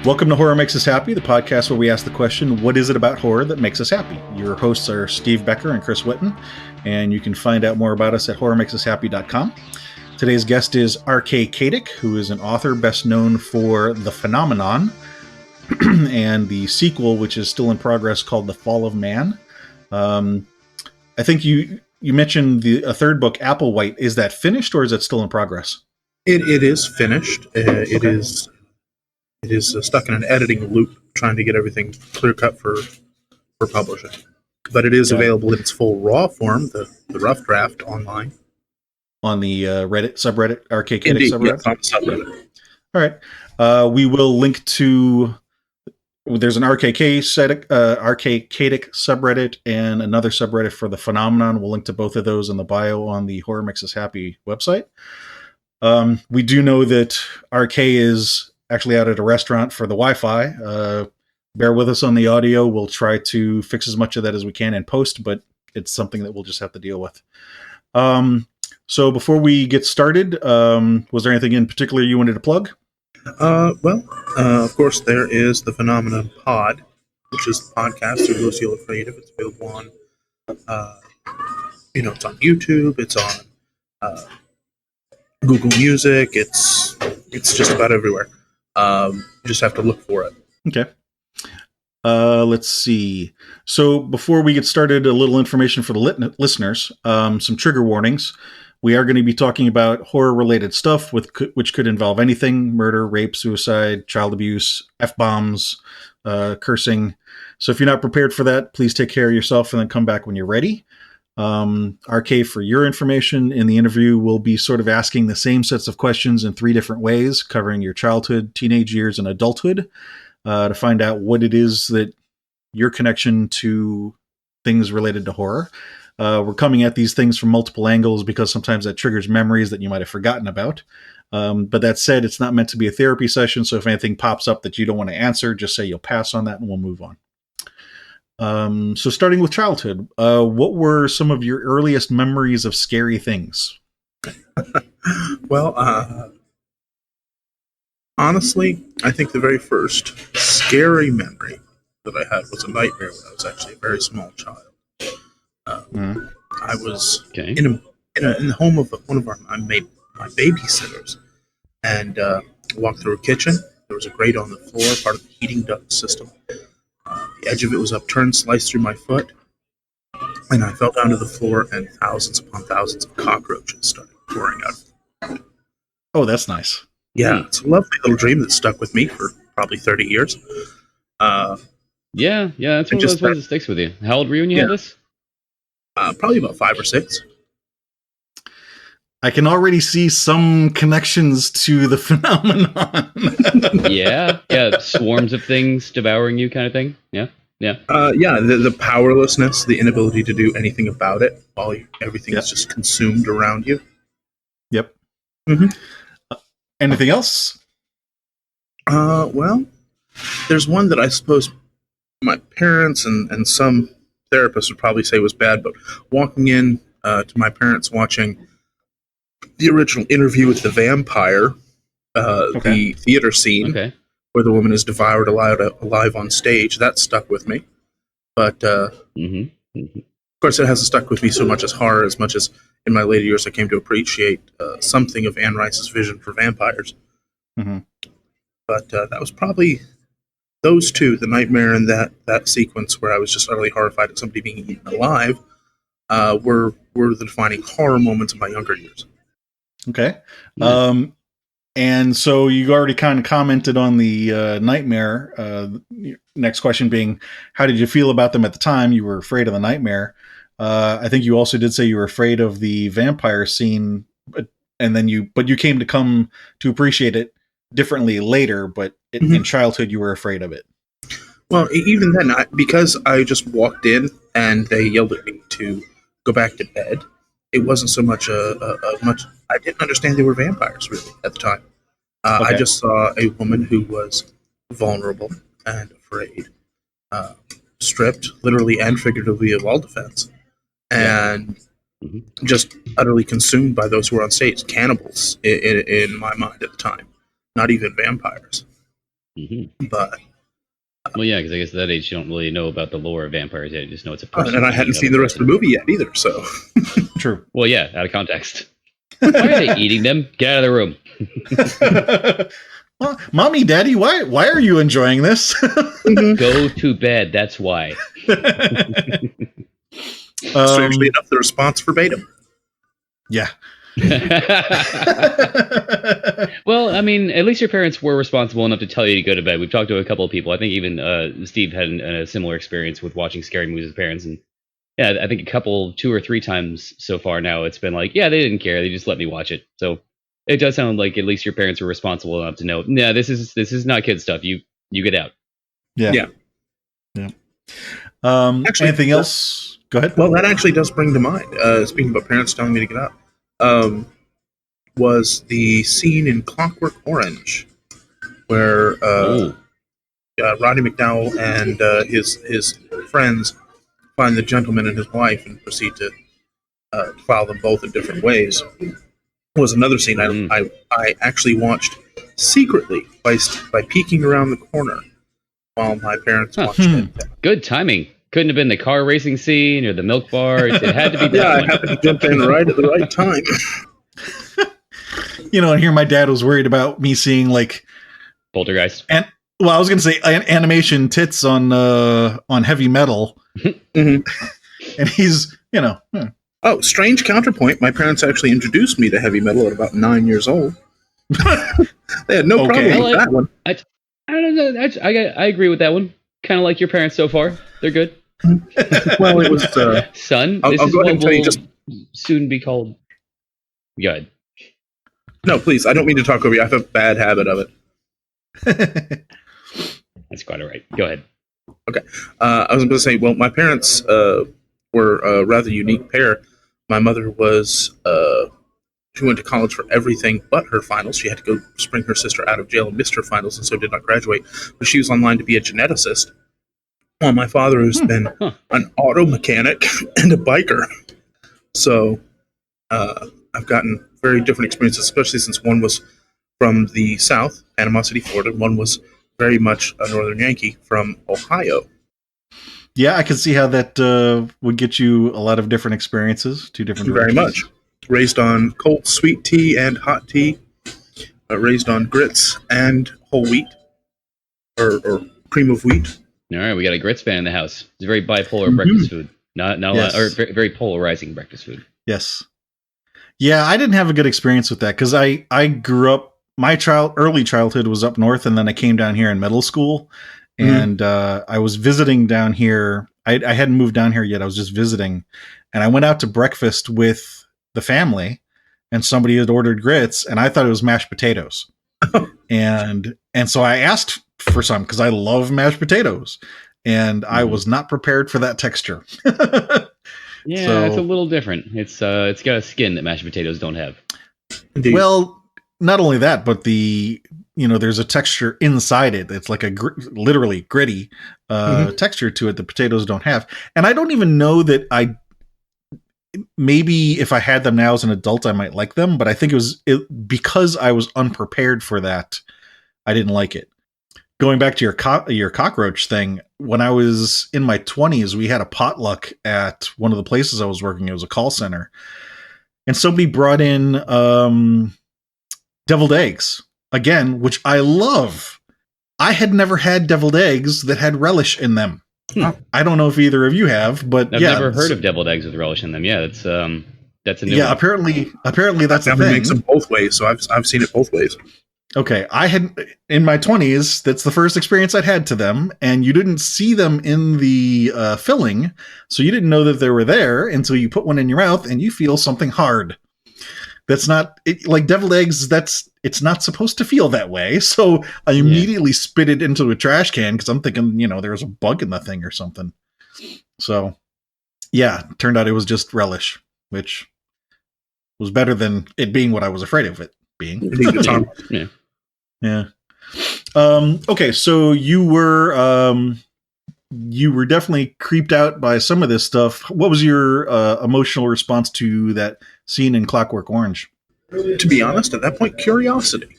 Welcome to Horror Makes Us Happy, the podcast where we ask the question, what is it about horror that makes us happy? Your hosts are Steve Becker and Chris Whitten, and you can find out more about us at horrormakesushappy.com. Today's guest is R.K. Katic, who is an author best known for The Phenomenon and the sequel, which is still in progress, called The Fall of Man. I think you mentioned a third book, Applewhite. Is that finished or is it still in progress? It is finished. It is stuck in an editing loop, trying to get everything clear cut for publishing. But it is available in its full raw form, the rough draft, online. On the Reddit subreddit, RK Katic subreddit? Yes, on the subreddit. All right. We will link to... There's an RK Katic subreddit and another subreddit for The Phenomenon. We'll link to both of those in the bio on the Horror Makes Us Happy website. We do know that RK is actually out at a restaurant for the Wi-Fi. Bear with us on the audio. We'll try to fix as much of that as we can in post, but it's something that we'll just have to deal with. So before we get started, was there anything in particular you wanted to plug? Of course, there is the Phenomenon Pod, which is the podcast through Lucille Creative. It's available on, it's on YouTube. It's on Google Music. It's just about everywhere. You just have to look for it. Okay. Let's see. So before we get started, a little information for the listeners. Some trigger warnings. We are going to be talking about horror-related stuff, which could involve anything: murder, rape, suicide, child abuse, F-bombs, cursing. So if you're not prepared for that, please take care of yourself and then come back when you're ready. RK, for your information, in the interview, we'll be sort of asking the same sets of questions in 3 different ways, covering your childhood, teenage years, and adulthood, to find out what it is that your connection to things related to horror. We're coming at these things from multiple angles because sometimes that triggers memories that you might have forgotten about. But that said, it's not meant to be a therapy session, so if anything pops up that you don't want to answer, just say you'll pass on that and we'll move on. So starting with childhood, what were some of your earliest memories of scary things? Well, honestly, I think the very first scary memory that I had was a nightmare when I was actually a very small child. I was in the home of one of my babysitters, and walked through a kitchen. There was a grate on the floor, part of the heating duct system. The edge of it was upturned, sliced through my foot, and I fell down to the floor, and thousands upon thousands of cockroaches started pouring out. Oh, that's nice. Yeah, it's a lovely little dream that stuck with me for probably 30 years. That's one of those ones that sticks with you. How old were you when you had this? Probably about 5 or 6. I can already see some connections to the Phenomenon. yeah, swarms of things devouring you, kind of thing. Yeah. The powerlessness, the inability to do anything about it, while everything is just consumed around you. Yep. Mm-hmm. Anything else? Well, there's one that I suppose my parents and some therapists would probably say was bad, but walking in to my parents watching the original Interview with the Vampire, the theater scene where the woman is devoured alive on stage, that stuck with me. But of course, it hasn't stuck with me so much as horror, as much as in my later years I came to appreciate something of Anne Rice's vision for vampires. Mm-hmm. But that was probably those two, the nightmare and that sequence where I was just utterly horrified at somebody being eaten alive, were the defining horror moments of my younger years. Okay. And so you already kind of commented on the nightmare. Next question being, how did you feel about them at the time? You were afraid of the nightmare. I think you also did say you were afraid of the vampire scene, but you came to appreciate it differently later, but in childhood you were afraid of it. Well, even then, because I just walked in and they yelled at me to go back to bed, it wasn't so much I didn't understand they were vampires really at the time. I just saw a woman who was vulnerable and afraid, stripped literally and figuratively of all defense, and just utterly consumed by those who were on stage, cannibals in my mind at the time, not even vampires. Mm-hmm. But well, yeah, because I guess at that age you don't really know about the lore of vampires yet. You just know it's a person. and I hadn't seen the rest of the movie yet either. So True. Well, yeah, out of context. Why are they eating them? Get out of the room. Well, Mommy, Daddy, why are you enjoying this? Go to bed. That's why. strangely enough, the response verbatim. Yeah. Well, I mean, at least your parents were responsible enough to tell you to go to bed. We've talked to a couple of people. I think even Steve had a similar experience with watching scary movies with parents, and yeah, I think 2 or 3 times so far now it's been like, yeah, they didn't care. They just let me watch it. So it does sound like at least your parents were responsible enough to know, nah, this is not kid stuff. You get out. Yeah. Actually, anything else? Go ahead. Well, that actually does bring to mind, speaking about parents telling me to get out, was the scene in Clockwork Orange where Roddy McDowell and his friends find the gentleman and his wife and proceed to file them both in different ways. Was another scene I actually watched secretly by peeking around the corner while my parents watched it. Good timing. Couldn't have been the car racing scene or the milk bar. It had to be that one. I happened to jump in right at the right time. And here my dad was worried about me seeing like Poltergeist. And well, I was going to say animation tits on Heavy Metal, and he's Oh, strange counterpoint. My parents actually introduced me to heavy metal at about 9 years old. They had no problem with that one. I don't know. I agree with that one. Kind of like your parents so far. They're good. Well, it was son. I'll This go is ahead what and tell you will just. soon be called. Go ahead. No, please. I don't mean to talk over you. I have a bad habit of it. That's quite all right. Go ahead. Okay. I was going to say, well, my parents were a rather unique pair. My mother was, she went to college for everything but her finals. She had to go spring her sister out of jail and missed her finals and so did not graduate. But she was online to be a geneticist. While my father has been an auto mechanic and a biker. So I've gotten very different experiences, especially since one was from the South, Panama City, Florida, and one was very much a Northern Yankee from Ohio. Yeah, I can see how that would get you a lot of different experiences, 2 different Very directions. much. Raised on cold sweet tea and hot tea. Raised on grits and whole wheat. Or cream of wheat. All right, we got a grits fan in the house. It's a very bipolar breakfast food. Not Yes. or very polarizing breakfast food. Yes. Yeah, I didn't have a good experience with that because I grew up. My early childhood was up north, and then I came down here in middle school, and I was visiting down here. I hadn't moved down here yet. I was just visiting, and I went out to breakfast with the family, and somebody had ordered grits, and I thought it was mashed potatoes, and so I asked for some because I love mashed potatoes, and I was not prepared for that texture. Yeah, it's a little different. It's got a skin that mashed potatoes don't have. Indeed. Well, not only that, but there's a texture inside it. It's like a literally gritty texture to it that potatoes don't have. And I don't even know that maybe if I had them now as an adult, I might like them. But I think because I was unprepared for that, I didn't like it. Going back to your cockroach thing, when I was in my 20s, we had a potluck at one of the places I was working. It was a call center. And somebody brought in deviled eggs, again, which I love. I had never had deviled eggs that had relish in them. I don't know if either of you have, but I've never heard of deviled eggs with relish in them. Yeah, that's a new one. Yeah, apparently that's a thing. Makes them both ways, so I've seen it both ways. Okay, I had in my 20s. That's the first experience I'd had to them, and you didn't see them in the filling, so you didn't know that they were there until you put one in your mouth and you feel something hard. That's not like deviled eggs. It's not supposed to feel that way. So I immediately spit it into a trash can because I'm thinking, there was a bug in the thing or something. So yeah, turned out it was just relish, which was better than it being what I was afraid of it being. Yeah. Okay, so you were definitely creeped out by some of this stuff. What was your emotional response to that scene in Clockwork Orange? To be honest, at that point, curiosity.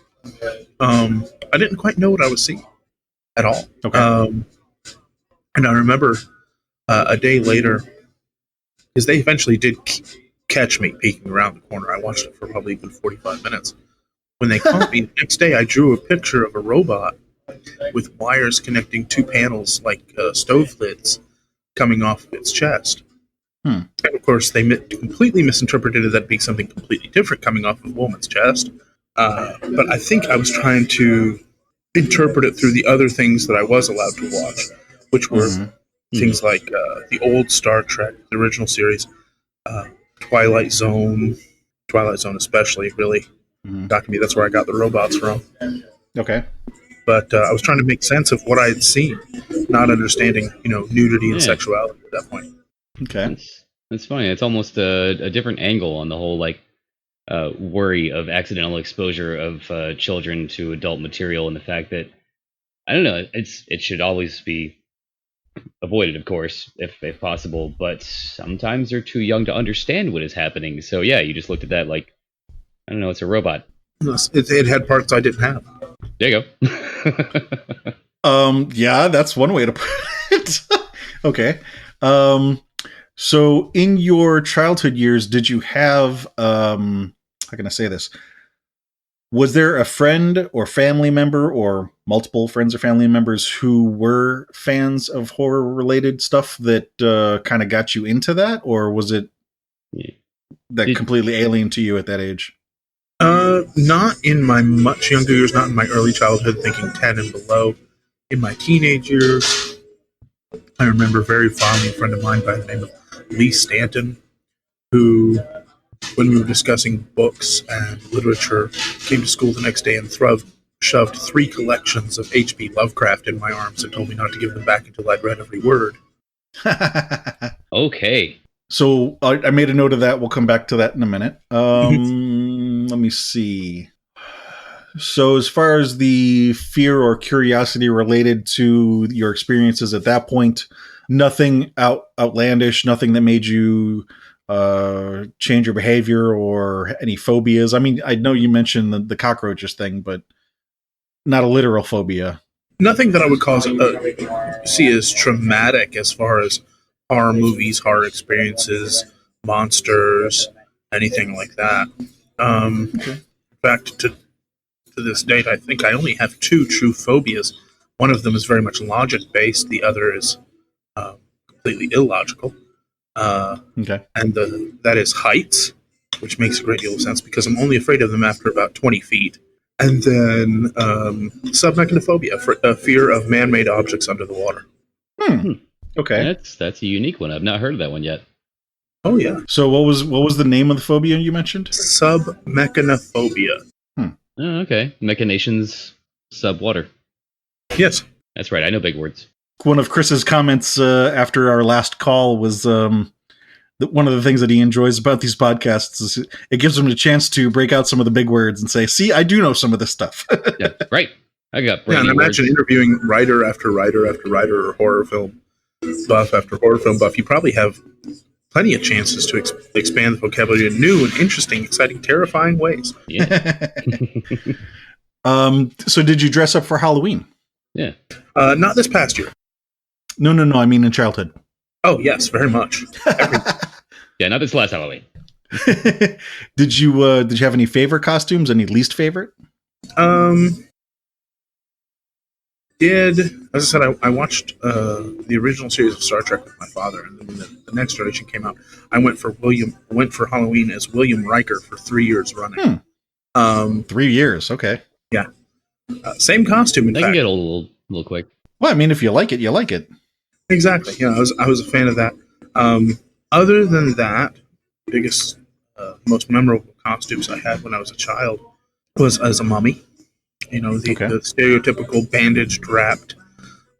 I didn't quite know what I was seeing. at all. Okay. And I remember a day later, because they eventually did catch me peeking around the corner. I watched it for probably even 45 minutes. When they caught me, the next day I drew a picture of a robot with wires connecting two panels like stove lids coming off of its chest. And of course, they completely misinterpreted that being something completely different coming off of a woman's chest. But I think I was trying to interpret it through the other things that I was allowed to watch, which were things like the old Star Trek, the original series, Twilight Zone especially, really got to me. That's where I got the robots from. Okay. But I was trying to make sense of what I had seen, not understanding, nudity and sexuality at that point. Okay. That's funny. It's almost a different angle on the whole worry of accidental exposure of children to adult material, and the fact that I don't know, it should always be avoided, of course, if possible. But sometimes they're too young to understand what is happening. So yeah, you just looked at that like, I don't know, it's a robot. It had parts I didn't have. There you go. Yeah, that's one way to put it. Okay. So in your childhood years, did you have, how can I say this? Was there a friend or family member or multiple friends or family members who were fans of horror related stuff that kind of got you into that? Or was it completely alien to you at that age? Not in my much younger years, not in my early childhood, thinking 10 and below. In my teenage years, I remember very fondly a friend of mine by the name of Lee Stanton, who, when we were discussing books and literature, came to school the next day and shoved 3 collections of H.P. Lovecraft in my arms and told me not to give them back until I'd read every word. Okay. So I made a note of that. We'll come back to that in a minute. Let me see. So as far as the fear or curiosity related to your experiences at that point, nothing outlandish, nothing that made you change your behavior or any phobias. I mean, I know you mentioned the cockroaches thing, but not a literal phobia. Nothing that I would see as traumatic as far as horror movies, horror experiences, monsters, anything like that. Okay. In fact, to this date, I think I only have 2 true phobias. One of them is very much logic-based. The other is completely illogical. Okay. And that is heights, which makes a great deal of sense because I'm only afraid of them after about 20 feet. And then submechanophobia, a fear of man-made objects under the water. Okay. That's a unique one. I've not heard of that one yet. Oh, yeah. So what was the name of the phobia you mentioned? Submechanophobia. Oh, okay. Machinations sub-water. Yes. That's right. I know big words. One of Chris's comments after our last call was one of the things that he enjoys about these podcasts is it gives him a chance to break out some of the big words and say, see, I do know some of this stuff. Yeah, right. I got and imagine interviewing writer after writer after writer or horror film buff after horror film buff. You probably have plenty of chances to expand the vocabulary in new and interesting, exciting, terrifying ways. Yeah. So did you dress up for Halloween? Yeah. Not this past year. No. I mean in childhood. Oh, yes, very much. Yeah, not this last Halloween. Did you have any favorite costumes? Any least favorite? As I said, I watched the original series of Star Trek with my father, and then when the next generation came out, I went for Halloween as William Riker for 3 years running. 3 years, okay. Yeah. Same costume, in fact. That can get a little quick. Well, I mean, if you like it, you like it. Exactly. Yeah, I was a fan of that. Other than that, biggest, most memorable costumes I had when I was a child was as a mummy. The stereotypical bandaged, wrapped,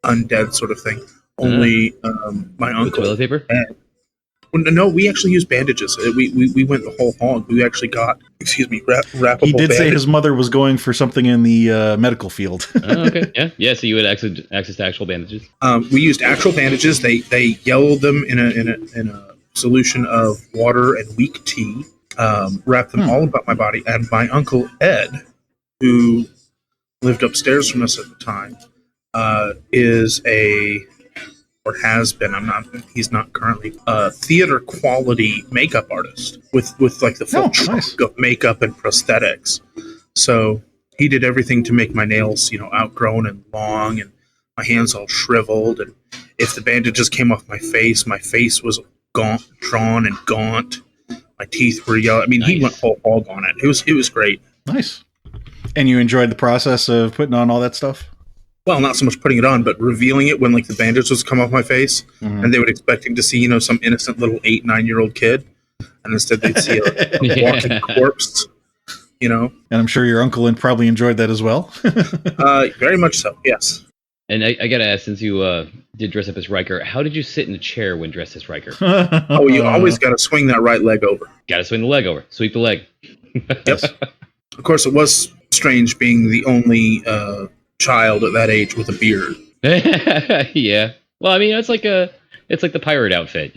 undead sort of thing. Only my uncle. Toilet paper? No, we actually used bandages. We went the whole hog. We actually got, wrappable. He did say his mother was going for something in the medical field. Oh, okay. Yeah. So you had access to actual bandages. We used actual bandages. They yellowed them in a solution of water and weak tea. Wrapped them all about my body. And my uncle Ed, who lived upstairs from us at the time, is a, or has been, he's not currently, a theater quality makeup artist with like the full trunk of makeup and prosthetics. So he did everything to make my nails, outgrown and long, and my hands all shriveled. And if the bandages came off my face was drawn and gaunt. My teeth were yellow. I mean, He went whole hog on it. It was great. Nice. And you enjoyed the process of putting on all that stuff? Well, not so much putting it on, but revealing it when like the bandages would come off my face, and they would expecting to see, some innocent little 8-9-year-old kid, and instead they'd see a walking corpse. And I'm sure your uncle probably enjoyed that as well. Very much so, yes. And I gotta ask, since you did dress up as Riker, how did you sit in a chair when dressed as Riker? You always got to swing that right leg over. Got to swing the leg over. Sweep the leg. Yes. Of course, it was strange being the only child at that age with a beard. Yeah. Well, I mean, it's like the pirate outfit,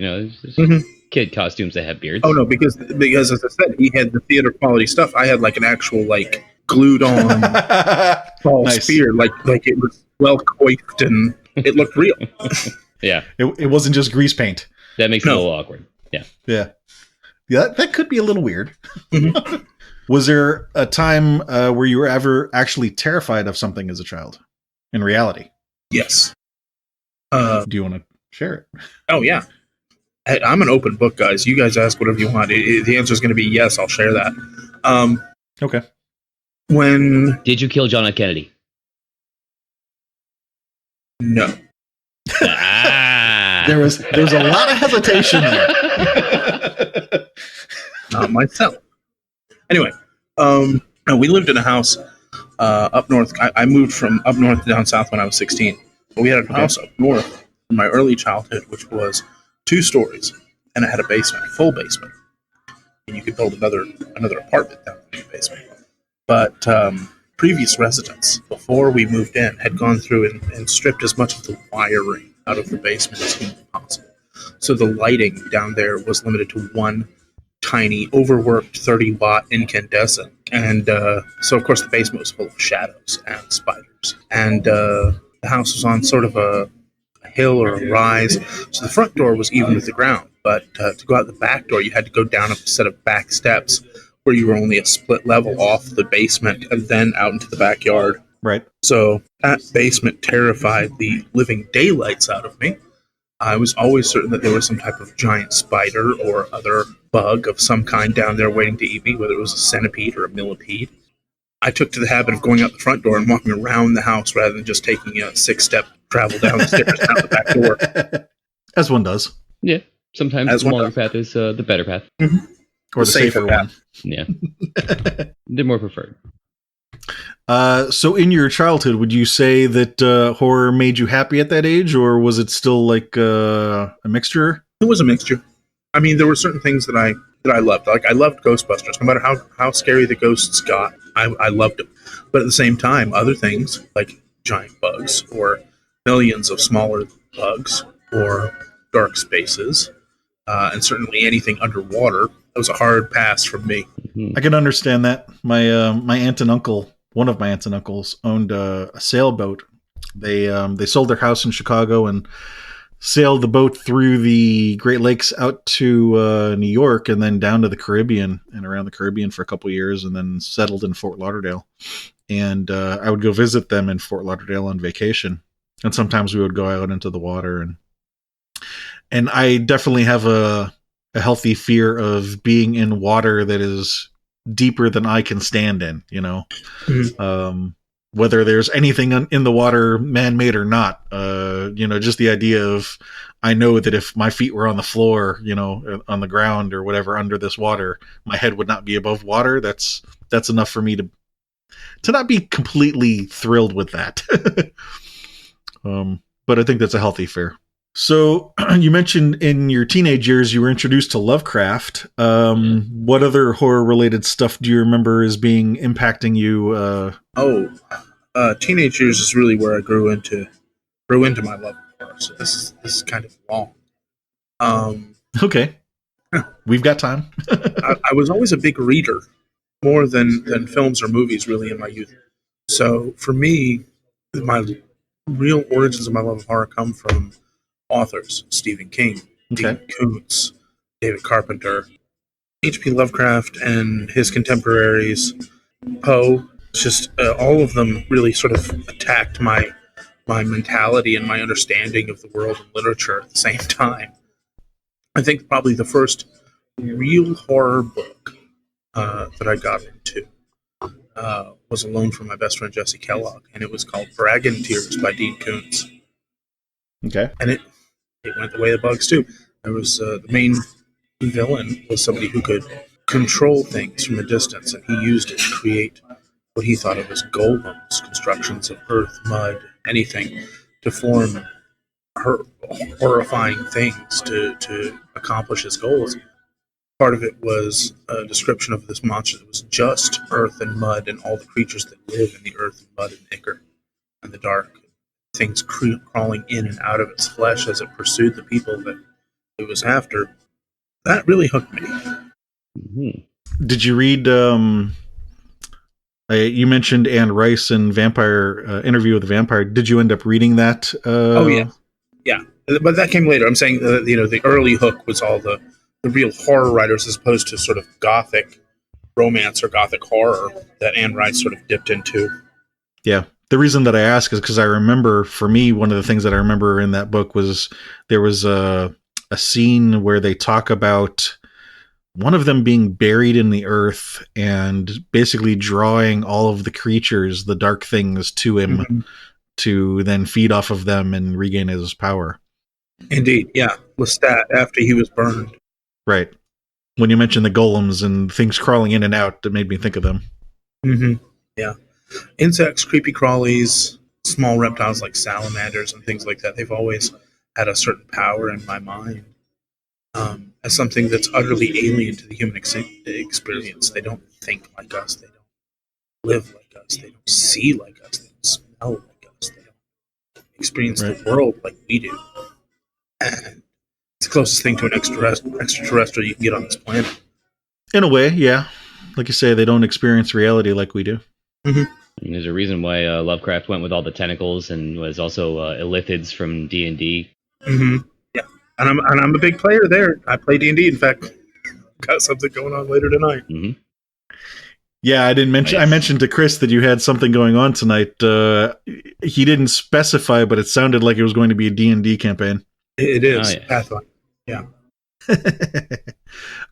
kid costumes that have beards. Oh no, because as I said, he had the theater quality stuff. I had like an actual like glued on false beard, like it was well coiffed and it looked real. Yeah. It wasn't just grease paint. That makes it a little awkward. Yeah. Yeah. Yeah, that could be a little weird. Mm-hmm. Was there a time where you were ever actually terrified of something as a child? In reality? Yes. Do you want to share it? Oh, yeah. I'm an open book, guys. You guys ask whatever you want. The answer is going to be yes, I'll share that. Okay. When... Did you kill John F. Kennedy? No. Ah. There was a lot of hesitation there. Not myself. Anyway, we lived in a house up north. I moved from up north to down south when I was 16. But we had a house up north in my early childhood, which was 2 stories, and it had a basement, full basement. And you could build another apartment down in the basement. But previous residents, before we moved in, had gone through and stripped as much of the wiring out of the basement as humanly possible. So the lighting down there was limited to one tiny, overworked 30-watt incandescent. And so, of course, the basement was full of shadows and spiders. And the house was on sort of a hill or a rise. So the front door was even with the ground. But to go out the back door, you had to go down a set of back steps where you were only a split level off the basement and then out into the backyard. Right. So that basement terrified the living daylights out of me. I was always certain that there was some type of giant spider or other bug of some kind down there waiting to eat me, whether it was a centipede or a millipede. I took to the habit of going out the front door and walking around the house rather than just taking a 6-step travel down the stairs and out the back door. As one does. Yeah. Sometimes the longer path is the better path. Mm-hmm. Or the safer one. Yeah. They're more preferred. So in your childhood, would you say that horror made you happy at that age, or was it still like a mixture? It was a mixture. I mean, there were certain things that I loved. Like, I loved Ghostbusters. No matter how scary the ghosts got, I loved them. But at the same time, other things, like giant bugs, or millions of smaller bugs, or dark spaces, and certainly anything underwater, that was a hard pass from me. I can understand that. My aunt and uncle, one of my aunts and uncles, owned a sailboat. They sold their house in Chicago and sailed the boat through the Great Lakes out to New York and then down to the Caribbean and around the Caribbean for a couple of years and then settled in Fort Lauderdale. And I would go visit them in Fort Lauderdale on vacation. And sometimes we would go out into the water. And I definitely have a healthy fear of being in water that is deeper than I can stand in, Mm-hmm. Whether there's anything in the water man-made or not, just the idea of, I know that if my feet were on the floor, on the ground or whatever under this water, my head would not be above water. That's enough for me to not be completely thrilled with that. But I think that's a healthy fear. So you mentioned in your teenage years you were introduced to Lovecraft. What other horror-related stuff do you remember as being impacting you? Teenage years is really where I grew into my love of horror. So this is kind of long. Okay, we've got time. I was always a big reader, more than films or movies, really, in my youth. So for me, my real origins of my love of horror come from authors: Stephen King, Okay. Dean Koontz, David Carpenter, H.P. Lovecraft, and his contemporaries, Poe. It's just all of them really sort of attacked my mentality and my understanding of the world and literature at the same time. I think probably the first real horror book that I got into was a loan from my best friend Jesse Kellogg, and it was called Dragon Tears by Dean Koontz. Okay. And it went the way of the bugs too. There was the main villain was somebody who could control things from a distance, and he used it to create what he thought of as golems, constructions of earth, mud, anything, to form horrifying things to accomplish his goals. Part of it was a description of this monster that was just earth and mud and all the creatures that live in the earth and mud and ichor and the dark. Things crawling in and out of its flesh as it pursued the people that it was after. That really hooked me. Mm-hmm. Did you read? You mentioned Anne Rice in Vampire Interview with the Vampire. Did you end up reading that? Oh yeah. But that came later. I'm saying the early hook was all the real horror writers, as opposed to sort of gothic romance or gothic horror that Anne Rice sort of dipped into. Yeah. The reason that I ask is because I remember, for me, one of the things that I remember in that book was there was a scene where they talk about one of them being buried in the earth and basically drawing all of the creatures, the dark things, to him to then feed off of them and regain his power. Indeed, yeah. Lestat, after he was burned. Right. When you mentioned the golems and things crawling in and out, it made me think of them. Mm-hmm. Yeah. Insects, creepy crawlies, small reptiles like salamanders and things like that, they've always had a certain power in my mind as something that's utterly alien to the human experience. They don't think like us. They don't live like us. They don't see like us. They don't smell like us. They don't experience the world like we do. And it's the closest thing to an extraterrestrial you can get on this planet. In a way, yeah. Like you say, they don't experience reality like we do. Mm-hmm. And there's a reason why Lovecraft went with all the tentacles and was also illithids from D&D. Mm-hmm. Yeah, and I'm a big player there. I play D&D. In fact, got something going on later tonight. Mm-hmm. Yeah, I didn't mention. Nice. I mentioned to Chris that you had something going on tonight. He didn't specify, but it sounded like it was going to be a D&D campaign. It is. Pathfinder. Yeah.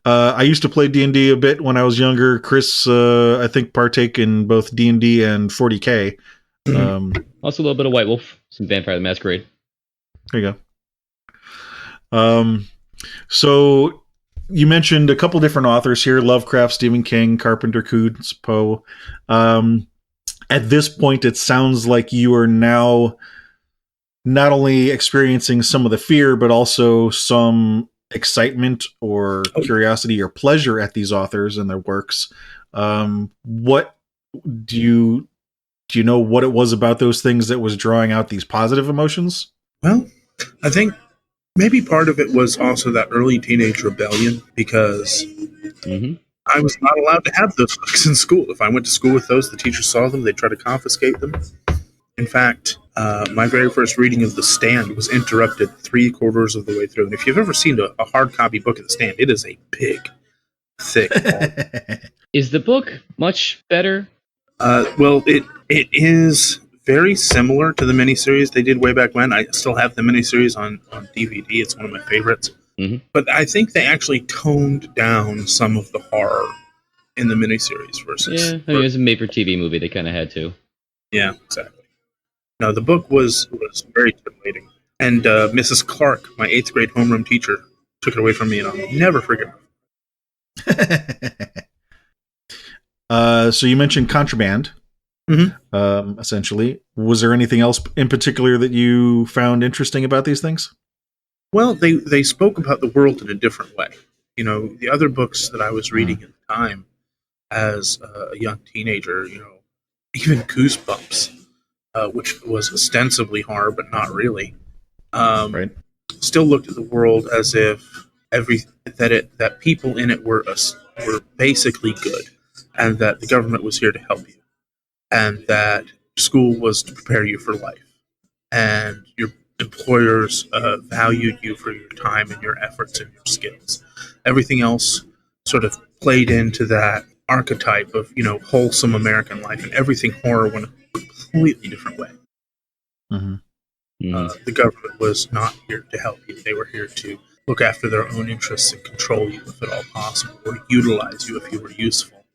I used to play D&D a bit when I was younger. Chris, I think, partake in both D&D and 40K. Mm-hmm. Also a little bit of White Wolf, some Vampire the Masquerade. There you go. So you mentioned a couple different authors here: Lovecraft, Stephen King, Carpenter, Koontz, Poe. At this point, it sounds like you are now not only experiencing some of the fear, but also some excitement or curiosity or pleasure at these authors and their works. What do you know what it was about those things that was drawing out these positive emotions? Well, I think maybe part of it was also that early teenage rebellion, because I was not allowed to have those books in school. If I went to school with those, the teachers saw them, they'd try to confiscate them. In fact, my very first reading of The Stand was interrupted 3/4 of the way through. And if you've ever seen a hard copy book of The Stand, it is a big, thick volume. Is the book much better? Well, it is very similar to the miniseries they did way back when. I still have the miniseries on DVD. It's one of my favorites. Mm-hmm. But I think they actually toned down some of the horror in the miniseries versus... Yeah, I mean, it was a made-for-TV movie. They kind of had to. Yeah, exactly. No, the book was very titillating. And Mrs. Clark, my 8th grade homeroom teacher, took it away from me, and I'll never forget it. So you mentioned contraband, essentially. Was there anything else in particular that you found interesting about these things? Well, they spoke about the world in a different way. You know, the other books that I was reading at the time as a young teenager, you know, even Goosebumps, which was ostensibly horror, but not really, still looked at the world as if that people in it were basically good, and that the government was here to help you, and that school was to prepare you for life. and your employers valued you for your time and your efforts and your skills. Everything else sort of played into that archetype of, wholesome American life, and everything horror went a completely different way. Mm-hmm. The government was not here to help you. They were here to look after their own interests and control you if at all possible, or utilize you if you were useful.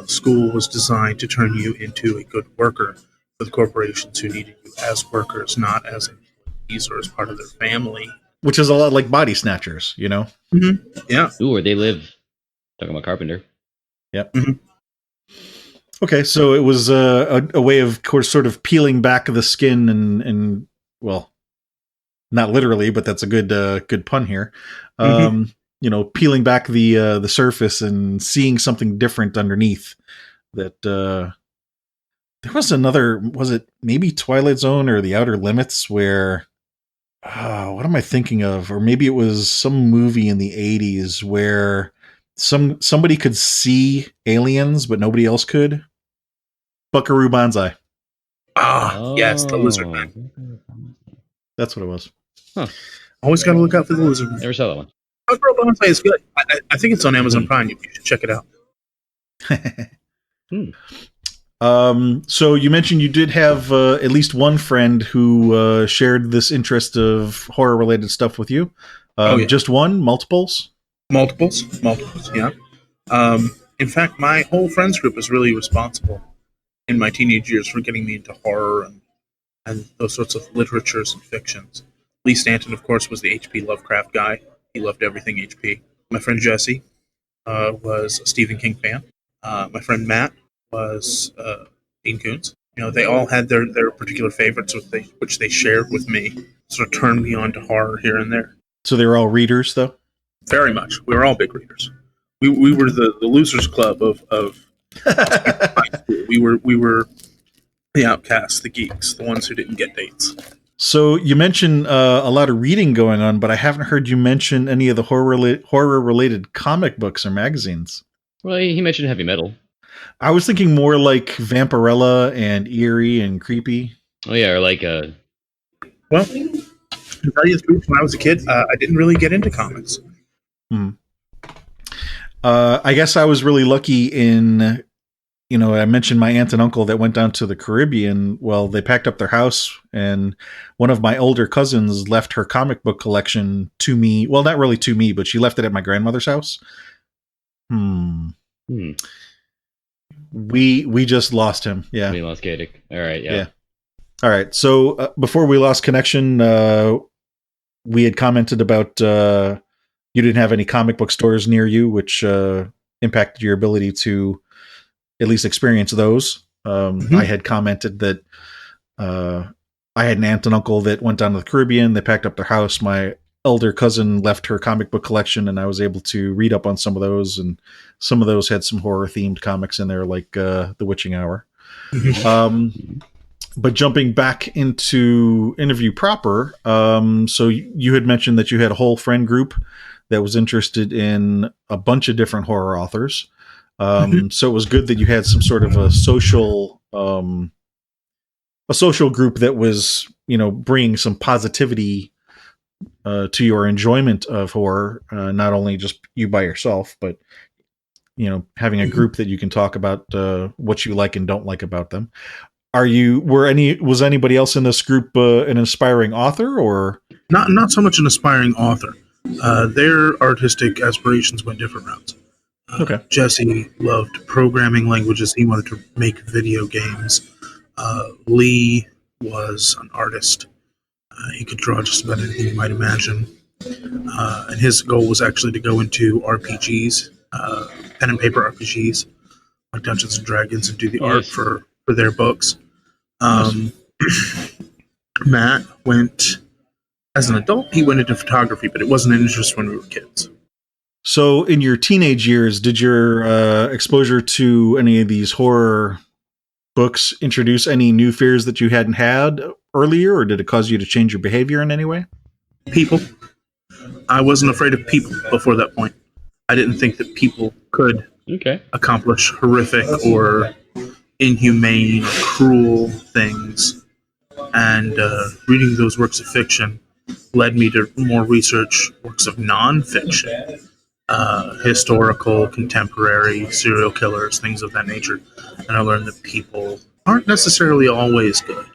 School was designed to turn you into a good worker for the corporations who needed you as workers, not as employees or as part of their family. Which is a lot like Body Snatchers, you know? Mm-hmm. Yeah. Ooh, where they live. Talking about Carpenter. Yep. Mm-hmm. Okay, so it was a way of course sort of peeling back the skin and well, not literally, but that's a good pun here. Peeling back the surface and seeing something different underneath. That there was another, was it maybe Twilight Zone or The Outer Limits, where what am I thinking of? Or maybe it was some movie in the 80s where somebody could see aliens but nobody else could. Buckaroo Banzai. Yes, the lizard man. That's what it was. Huh. Always got to look out for the lizard man. Never saw that one. Buckaroo Banzai is good. I think it's on Amazon Prime. You should check it out. So you mentioned you did have at least one friend who shared this interest of horror-related stuff with you. Yeah. Just one? Multiples? Multiples, yeah. In fact, my whole friends group is really responsible in my teenage years for getting me into horror and those sorts of literatures and fictions. Lee Stanton, of course, was the H.P. Lovecraft guy. He loved everything H.P. My friend Jesse was a Stephen King fan. My friend Matt was Dean Koontz. They all had their particular favorites, which they shared with me. Sort of turned me on to horror here and there. So they were all readers, though? Very much. We were all big readers. We were the losers club of high school. We were the outcasts, the geeks, the ones who didn't get dates. So you mentioned a lot of reading going on, but I haven't heard you mention any of the horror-related comic books or magazines. Well, he mentioned heavy metal. I was thinking more like Vampirella and Eerie and Creepy. Oh yeah, or like Well, to tell you the truth, when I was a kid, I didn't really get into comics. I guess I was really lucky in, I mentioned my aunt and uncle that went down to the Caribbean. Well, they packed up their house, and one of my older cousins left her comic book collection to me. Well, not really to me, but she left it at my grandmother's house. We just lost him. Yeah. We lost Katic. All right. Yeah. All right. So before we lost connection, we had commented about you didn't have any comic book stores near you, which impacted your ability to at least experience those. I had commented that I had an aunt and uncle that went down to the Caribbean. They packed up their house. My elder cousin left her comic book collection, and I was able to read up on some of those. And some of those had some horror themed comics in there, like The Witching Hour. But jumping back into interview proper, so you had mentioned that you had a whole friend group that was interested in a bunch of different horror authors. So it was good that you had some sort of a social group that was, bringing some positivity to your enjoyment of horror, not only just you by yourself, but having a group that you can talk about what you like and don't like about them. Was anybody else in this group an aspiring author, or not so much an aspiring author? Their artistic aspirations went different routes. Okay. Jesse loved programming languages. He wanted to make video games. Lee was an artist. He could draw just about anything you might imagine. And his goal was actually to go into RPGs, pen and paper RPGs, like Dungeons and Dragons, and do the art for their books. Matt went, as an adult, he went into photography, but it wasn't an interest when we were kids. So in your teenage years, did your exposure to any of these horror books introduce any new fears that you hadn't had earlier, or did it cause you to change your behavior in any way? People. I wasn't afraid of people before that point. I didn't think that people could accomplish horrific or inhumane or cruel things And reading those works of fiction led me to more research works of nonfiction, historical, contemporary, serial killers, things of that nature. And I learned that people aren't necessarily always good.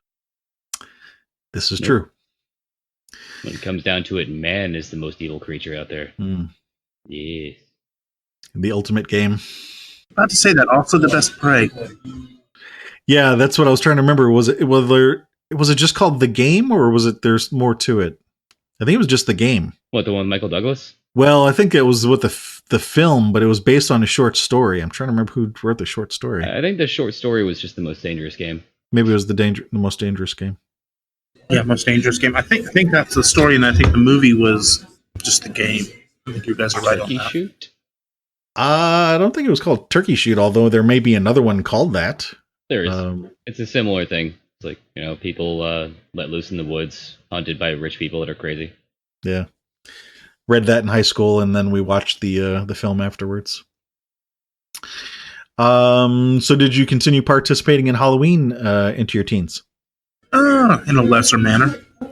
This is true. When it comes down to it, man is the most evil creature out there. Yes. The ultimate game. Not to say that, also the best prey. Yeah, that's what I was trying to remember. Was it just called The Game, or was it there's more to it? I think it was just The Game. What, the one with Michael Douglas? Well, I think it was with the film, but it was based on a short story. I'm trying to remember who wrote the short story. I think the short story was just The Most Dangerous Game. Maybe it was the Most Dangerous Game. Yeah, Most Dangerous Game. I think that's the story, and I think the movie was just The Game. I think you guys are right on that. Shoot? I don't think it was called Turkey Shoot, although there may be another one called that. There is. It's a similar thing. It's like, people let loose in the woods, hunted by rich people that are crazy. Yeah. Read that in high school, and then we watched the film afterwards. So did you continue participating in Halloween into your teens? In a lesser manner. I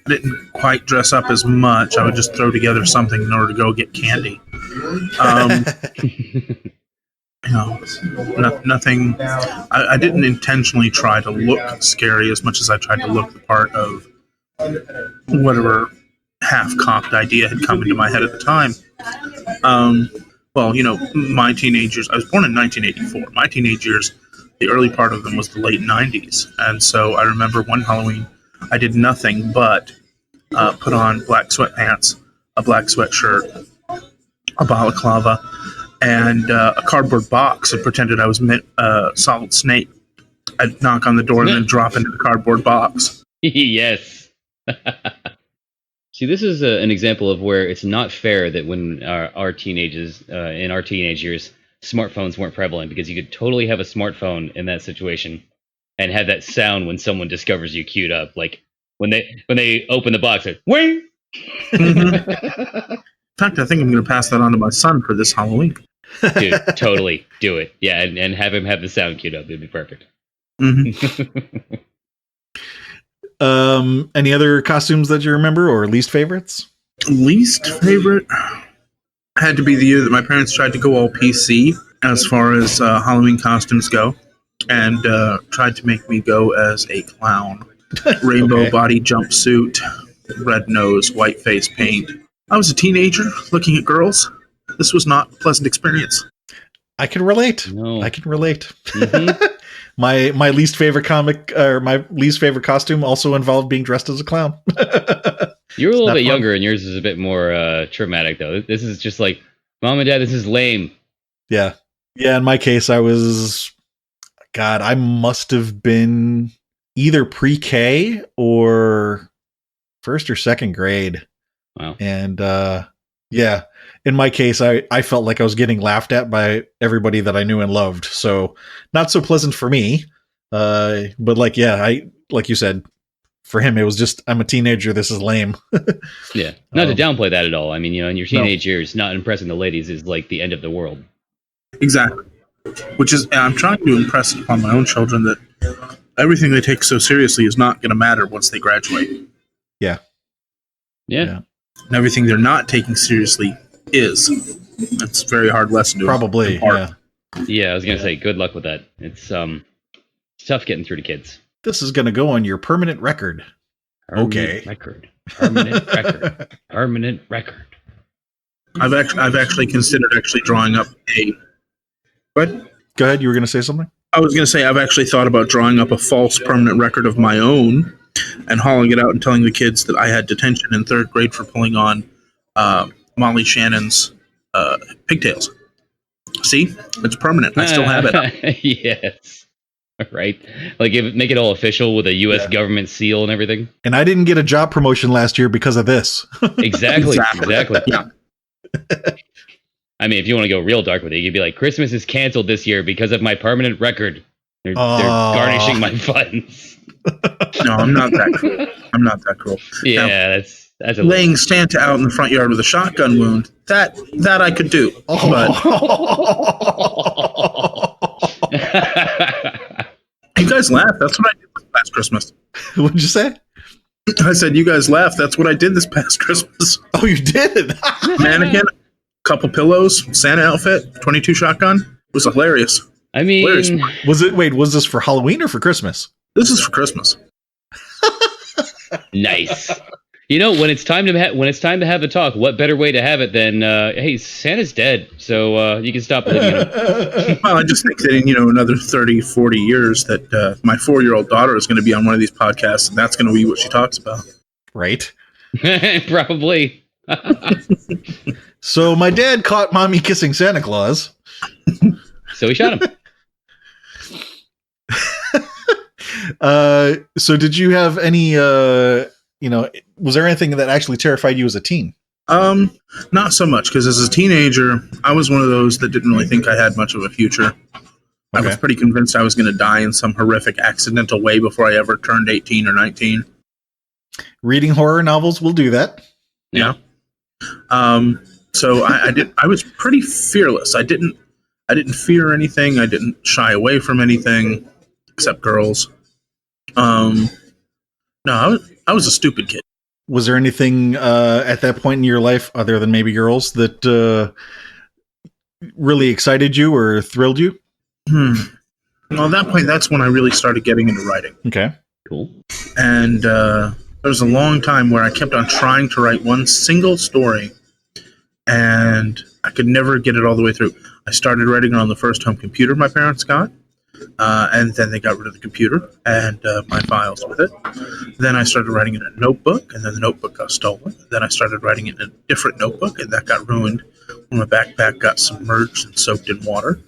didn't quite dress up as much. I would just throw together something in order to go get candy. Nothing. I didn't intentionally try to look scary as much as I tried to look the part of whatever half-cocked idea had come into my head at the time. My teenage years, I was born in 1984. My teenage years, the early part of them was the late 90s. And so I remember one Halloween, I did nothing but put on black sweatpants, a black sweatshirt, a balaclava, and a cardboard box, and pretended I was Solid Snake. I'd knock on the door and then drop into the cardboard box. Yes. See, this is an example of where it's not fair that when our teenagers, in our teenage years, smartphones weren't prevalent, because you could totally have a smartphone in that situation and have that sound when someone discovers you queued up, like when they open the box, like, wing. Mm-hmm. In fact, I think I'm going to pass that on to my son for this Halloween. Dude, totally do it. Yeah, and have him have the sound queued up. It'd be perfect. Mm-hmm. Any other costumes that you remember, or least favorites? Least favorite had to be the year that my parents tried to go all PC as far as Halloween costumes go, and tried to make me go as a clown. Rainbow body jumpsuit, red nose, white face paint. I was a teenager looking at girls. This was not a pleasant experience. I can relate. No. I can relate. Mm-hmm. My least favorite my least favorite costume also involved being dressed as a clown. You're a little bit younger, and yours is a bit more traumatic, though. This is just like, Mom and Dad, this is lame. Yeah. Yeah, in my case, I must have been either pre-K or first or second grade. Wow. And yeah, in my case, I felt like I was getting laughed at by everybody that I knew and loved. So not so pleasant for me. But like you said, for him, it was just, I'm a teenager. This is lame. Yeah. Not to downplay that at all. I mean, in your teenage years, not impressing the ladies is like the end of the world. Exactly. Which is, I'm trying to impress upon my own children that everything they take so seriously is not going to matter once they graduate. Yeah. Yeah. And everything they're not taking seriously is. That's a very hard lesson to probably. impart. Yeah, I was going to say, good luck with that. It's tough getting through to kids. This is going to go on your permanent record. Permanent record. Permanent record. I've actually considered drawing up a. What? Go ahead. You were going to say something? I was going to say I've actually thought about drawing up a false permanent record of my own and hauling it out and telling the kids that I had detention in third grade for pulling on Molly Shannon's pigtails. See? It's permanent. I still have it. Yes. Right? Like make it all official with a U.S. government seal and everything. And I didn't get a job promotion last year because of this. Exactly. Yeah. I mean, if you want to go real dark with it, you'd be like, Christmas is canceled this year because of my permanent record. They're garnishing my funds. No, I'm not that cruel. Yeah, now, that's a laying Santa out in the front yard with a shotgun wound. That I could do. But you guys laugh. That's what I did last Christmas. What'd you say? I said, you guys laughed. That's what I did this past Christmas. Oh, you did? Mannequin, couple pillows, Santa outfit, 22 shotgun. It was hilarious. I mean, Hilarious. Was this for Halloween or for Christmas? This is for Christmas. nice. You know, when it's time to have a talk, what better way to have it than, hey, Santa's dead, so you can stop believing in him. Well, I just think that in, another 30, 40 years that my 4-year-old daughter is going to be on one of these podcasts, and that's going to be what she talks about. Right. Probably. So my dad caught mommy kissing Santa Claus. So he shot him. So did you have any, was there anything that actually terrified you as a teen? Not so much, because as a teenager, I was one of those that didn't really think I had much of a future. Okay. I was pretty convinced I was going to die in some horrific accidental way before I ever turned 18 or 19. Reading horror novels will do that. Yeah. So I was pretty fearless. I didn't fear anything. I didn't shy away from anything except girls. No, I was a stupid kid. Was there anything at that point in your life, other than maybe girls, that really excited you or thrilled you? Well, at that point, that's when I really started getting into writing. Okay. Cool. And there was a long time where I kept on trying to write one single story, and I could never get it all the way through. I started writing on the first home computer my parents got. And then they got rid of the computer and my files with it. Then I started writing in a notebook, and then the notebook got stolen. Then I started writing it in a different notebook, and that got ruined when my backpack got submerged and soaked in water.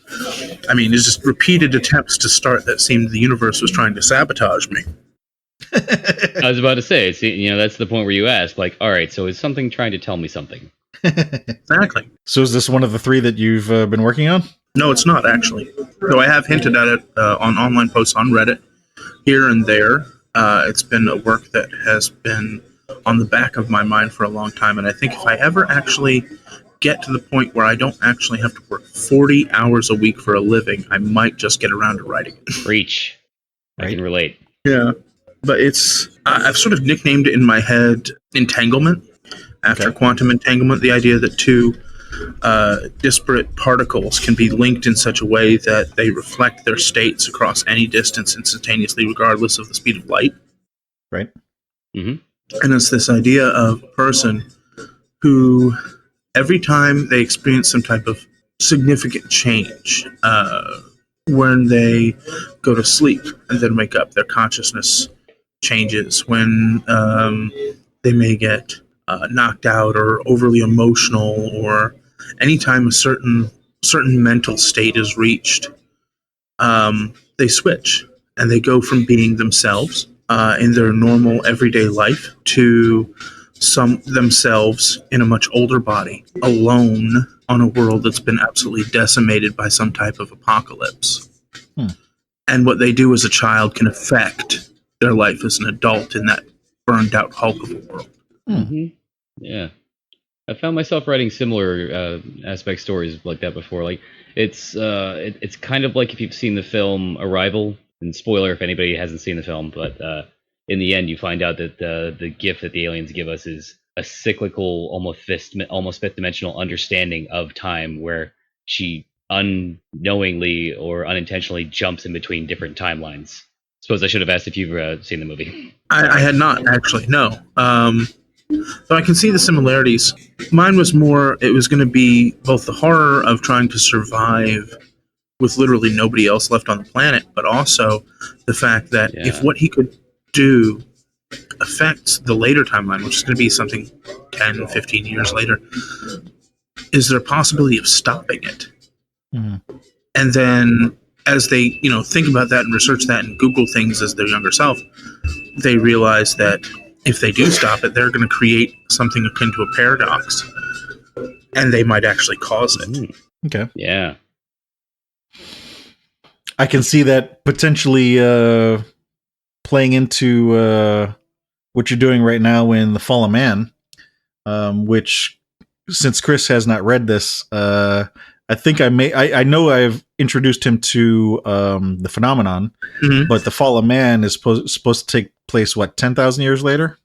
I mean, it's just repeated attempts to start that seemed the universe was trying to sabotage me. I was about to say, that's the point where you ask, like, all right, so is something trying to tell me something? Exactly. So is this one of the 3 that you've been working on? No, it's not, actually. Though I have hinted at it on online posts on Reddit here and there. It's been a work that has been on the back of my mind for a long time, and I think if I ever actually get to the point where I don't actually have to work 40 hours a week for a living, I might just get around to writing it. Reach. Right. I can relate. Yeah. But I've sort of nicknamed it in my head entanglement. After quantum entanglement, the idea that 2 disparate particles can be linked in such a way that they reflect their states across any distance instantaneously, regardless of the speed of light. Right. Mm-hmm. And it's this idea of a person who, every time they experience some type of significant change, when they go to sleep and then wake up, their consciousness changes. When they may get knocked out or overly emotional, or anytime a certain mental state is reached, they switch and they go from being themselves in their normal everyday life to themselves in a much older body, alone on a world that's been absolutely decimated by some type of apocalypse. And what they do as a child can affect their life as an adult in that burned out hulk of a world. Mm-hmm. Yeah. I found myself writing similar aspect stories like that before. Like it's kind of like if you've seen the film Arrival, and spoiler if anybody hasn't seen the film, but in the end you find out that the gift that the aliens give us is a cyclical, almost fifth dimensional understanding of time, where she unknowingly or unintentionally jumps in between different timelines. Suppose I should have asked if you've seen the movie. I had not, actually, no. So I can see the similarities. Mine was more, it was going to be both the horror of trying to survive with literally nobody else left on the planet, but also the fact that if what he could do affects the later timeline, which is going to be something 10, 15 years later, is there a possibility of stopping it? Mm-hmm. And then as they, think about that and research that and Google things as their younger self, they realize that if they do stop it, they're going to create something akin to a paradox, and they might actually cause it. Okay. Yeah. I can see that potentially playing into what you're doing right now in The Fall of Man, which, since Chris has not read this, I think I know I've introduced him to the phenomenon, Mhm. but the fall of man is supposed to take place, what, 10,000 years later?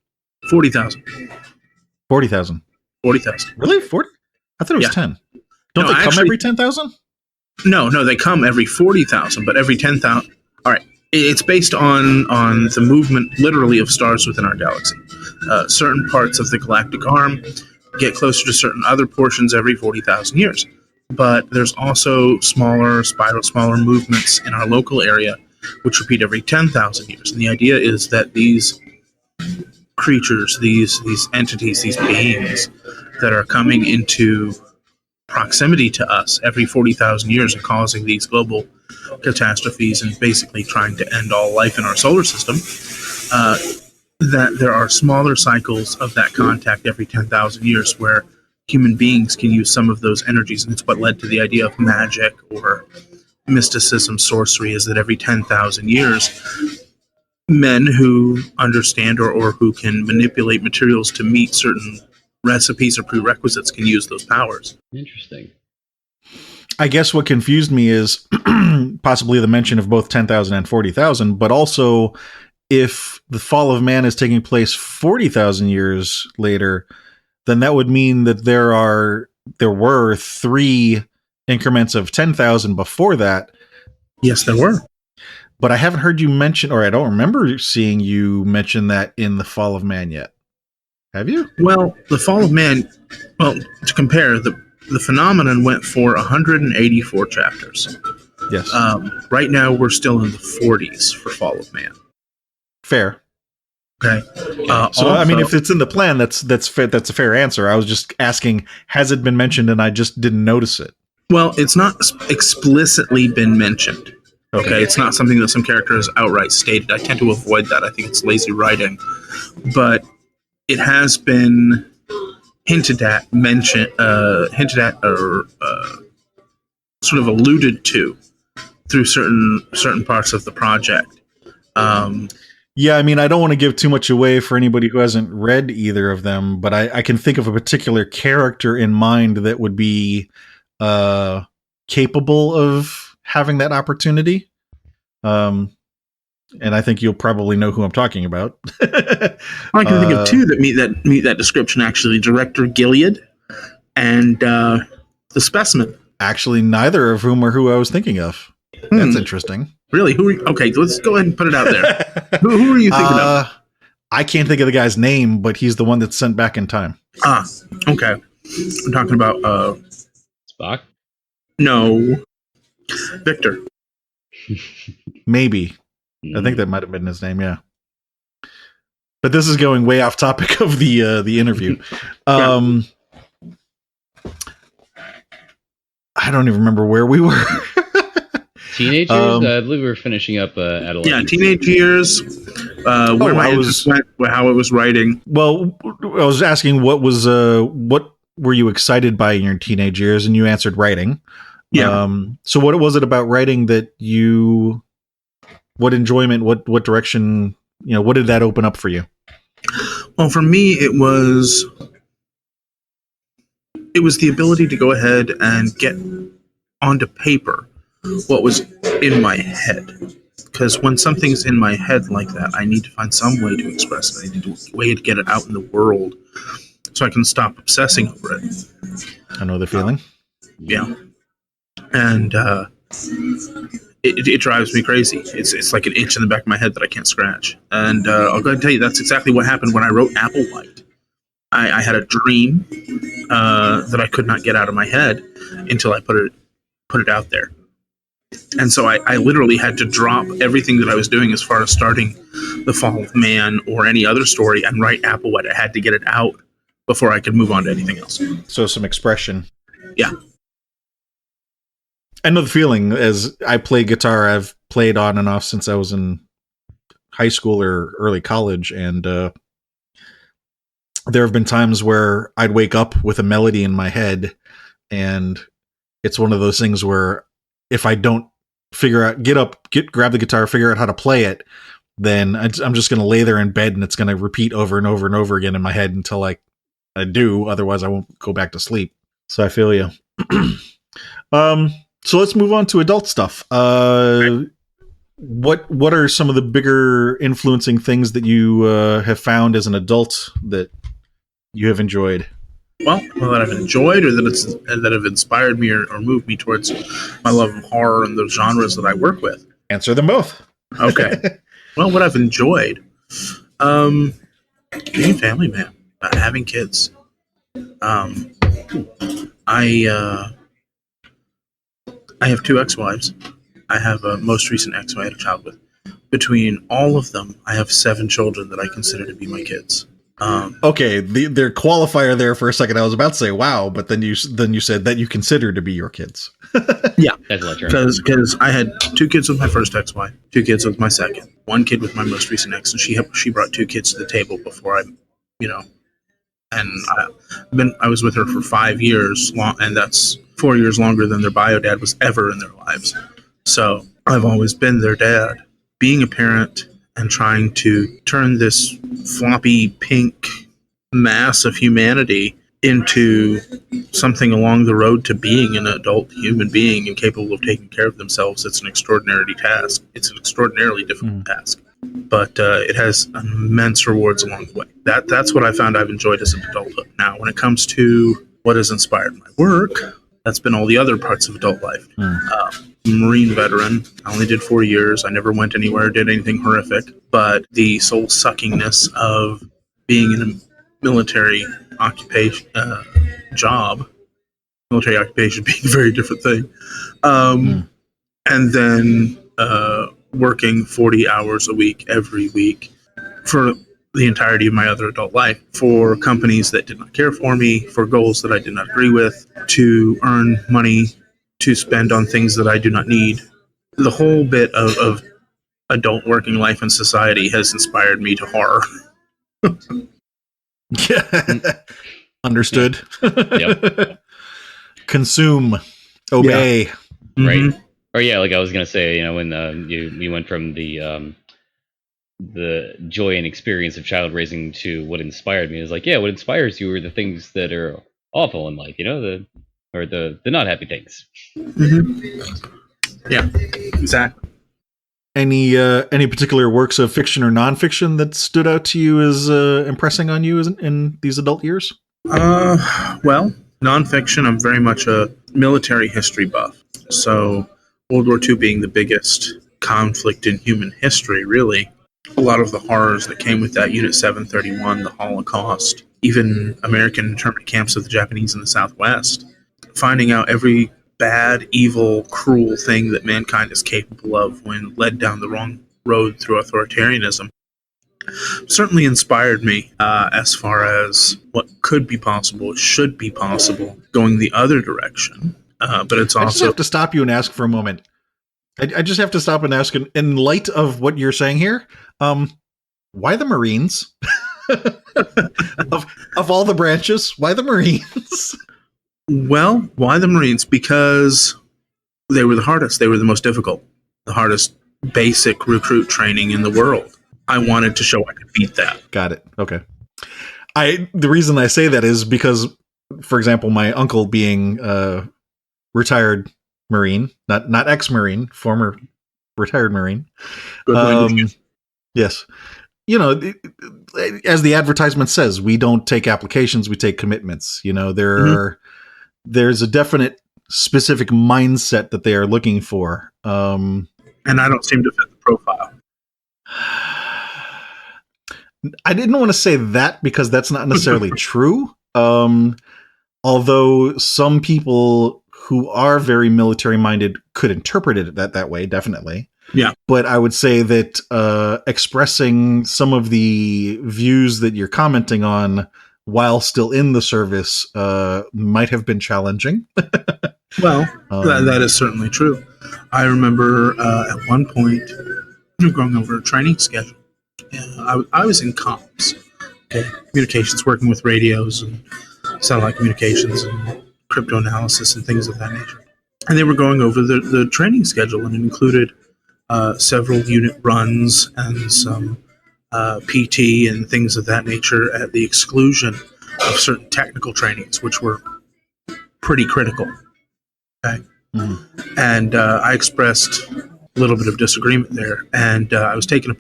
40,000. 40,000. 40,000. Really? 40? I thought it was Yeah. 10. Don't No, they come actually- every 10,000? No, they come every 40,000, but every 10,000. All right. It's based on the movement, literally, of stars within our galaxy. Certain parts of the galactic arm get closer to certain other portions every 40,000 years. But there's also smaller movements in our local area, which repeat every 10,000 years. And the idea is that these creatures, these entities, these beings that are coming into proximity to us every 40,000 years and causing these global catastrophes and basically trying to end all life in our solar system, that there are smaller cycles of that contact every 10,000 years where human beings can use some of those energies. And it's what led to the idea of magic or mysticism, sorcery, is that every 10,000 years, men who understand or who can manipulate materials to meet certain recipes or prerequisites can use those powers. Interesting. I guess what confused me is possibly the mention of both 10,000 and 40,000, but also if the fall of man is taking place 40,000 years later, then that would mean that there were 3 increments of 10,000 before that. Yes, there were. But I haven't heard you mention, or I don't remember seeing you mention that in the fall of man yet. Have you? Well, the fall of man, to compare, the phenomenon went for 184 chapters. Yes. Right now, we're still in the 40s for fall of man. Fair. Okay. So, I mean, if it's in the plan, that's fair, that's a fair answer. I was just asking, has it been mentioned, and I just didn't notice it. Well, it's not explicitly been mentioned. Okay, it's not something that some character has outright stated. I tend to avoid that. I think it's lazy writing. But it has been hinted at, or sort of alluded to through certain parts of the project. Yeah, I mean, I don't want to give too much away for anybody who hasn't read either of them, but I can think of a particular character in mind that would be capable of having that opportunity. And I think you'll probably know who I'm talking about. I can think of 2 that meet that description, actually. Director Gilead and the Specimen. Actually, neither of whom are who I was thinking of. That's interesting. Really? Okay, let's go ahead and put it out there. who are you thinking of? I can't think of the guy's name, but he's the one that's sent back in time. Okay. I'm talking about Spock? No. Victor. Maybe. I think that might have been his name, yeah. But this is going way off topic of the interview. Yeah. I don't even remember where we were. Teenagers? I believe we were finishing up adolescence. Yeah, teenage years. Where my interest went, how it was writing. Well, I was asking what were you excited by in your teenage years, and you answered writing. Yeah. So what was it about writing that what enjoyment, what direction, what did that open up for you? Well, for me, it was the ability to go ahead and get onto paper what was in my head. Because when something's in my head like that, I need to find some way to express it. I need a way to get it out in the world so I can stop obsessing over it. I know the feeling. Yeah. And it drives me crazy. It's like an itch in the back of my head that I can't scratch. And I'll go ahead and tell you, that's exactly what happened when I wrote Applewhite. I had a dream that I could not get out of my head until I put it out there. And so I literally had to drop everything that I was doing as far as starting The Fall of Man or any other story and write Applewhite. I had to get it out before I could move on to anything else. So some expression. Yeah. I know the feeling. As I play guitar, I've played on and off since I was in high school or early college, and there have been times where I'd wake up with a melody in my head, and it's one of those things where if I don't figure out, grab the guitar, figure out how to play it, then I'm just going to lay there in bed, and it's going to repeat over and over and over again in my head until I do. Otherwise, I won't go back to sleep. So I feel you. So let's move on to adult stuff. What are some of the bigger influencing things that you have found as an adult that you have enjoyed? Well, that I've enjoyed, or that have inspired me or moved me towards my love of horror and those genres that I work with. Answer them both. Okay. Well, what I've enjoyed, being a family man, having kids. I have 2 ex-wives. I have a most recent ex who I had a child with. Between all of them, I have 7 children that I consider to be my kids. Okay, the qualifier there for a second. I was about to say wow, but then you said that you consider to be your kids. Yeah, because I had 2 kids with my first ex-wife, 2 kids with my second, 1 kid with my most recent ex, and she brought 2 kids to the table before I, and I was with her for 5 years long, and that's 4 years longer than their bio dad was ever in their lives. So I've always been their dad. Being a parent and trying to turn this floppy pink mass of humanity into something along the road to being an adult human being and capable of taking care of themselves, it's an extraordinary task. It's an extraordinarily difficult task, but it has immense rewards along the way. That's what I found I've enjoyed as an adulthood. Now, when it comes to what has inspired my work, that's been all the other parts of adult life. Marine veteran. I only did 4 years. I never went anywhere, did anything horrific. But the soul suckingness of being in a military occupation job, military occupation being a very different thing, and then working 40 hours a week every week for the entirety of my other adult life for companies that did not care for me, for goals that I did not agree with, to earn money to spend on things that I do not need. The whole bit of adult working life in society has inspired me to horror. Understood. Yep. Consume, obey. Yeah. Right. Or yeah, like I was gonna say, when you went from the joy and experience of child raising to what inspired me is like, yeah, what inspires you are the things that are awful in life, the not happy things. Yeah, exactly. Any particular works of fiction or nonfiction that stood out to you as impressing on you in these adult years? Well, nonfiction, I'm very much a military history buff. So World War II being the biggest conflict in human history, really. A lot of the horrors that came with that, Unit 731, the Holocaust, even American internment camps of the Japanese in the Southwest, finding out every bad, evil, cruel thing that mankind is capable of when led down the wrong road through authoritarianism certainly inspired me as far as what could be possible, should be possible, going the other direction. But it's also... I just have to stop you and ask for a moment. I just have to stop and ask, in light of what you're saying here, why the Marines? of all the branches, why the Marines? Well, why the Marines? Because they were the hardest. They were the most difficult. The hardest basic recruit training in the world. I wanted to show I could beat that. Got it. Okay. The reason I say that is because, for example, my uncle being retired Marine, not ex-Marine, former retired Marine. Yes. As the advertisement says, we don't take applications, we take commitments. There's a definite specific mindset that they are looking for. And I don't seem to fit the profile. I didn't want to say that because that's not necessarily true. Although some people who are very military minded could interpret it that way, definitely. Yeah. But I would say that expressing some of the views that you're commenting on while still in the service might have been challenging. Well, that is certainly true. I remember at one point going over a training schedule. I was in comms, communications, working with radios and satellite communications and crypto analysis and things of that nature. And they were going over the training schedule, and it included several unit runs and some PT and things of that nature at the exclusion of certain technical trainings, which were pretty critical. Okay. And I expressed a little bit of disagreement there, and I was taken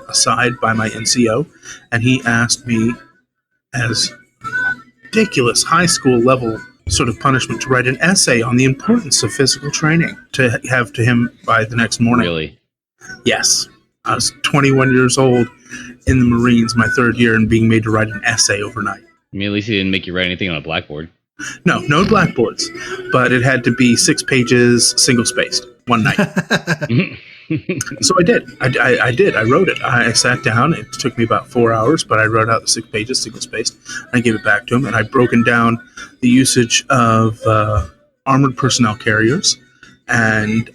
aside by my NCO, and he asked me, as ridiculous high school level sort of punishment, to write an essay on the importance of physical training to have to him by the next morning. Really? Yes. I was 21 years old in the Marines, my third year, and being made to write an essay overnight. I mean, at least he didn't make you write anything on a blackboard. No blackboards, but it had to be 6 pages, single-spaced, one night. So I did. I did. I wrote it. I sat down. It took me about 4 hours, but I wrote out the 6 pages, single-spaced. I gave it back to him, and I'd broken down the usage of armored personnel carriers and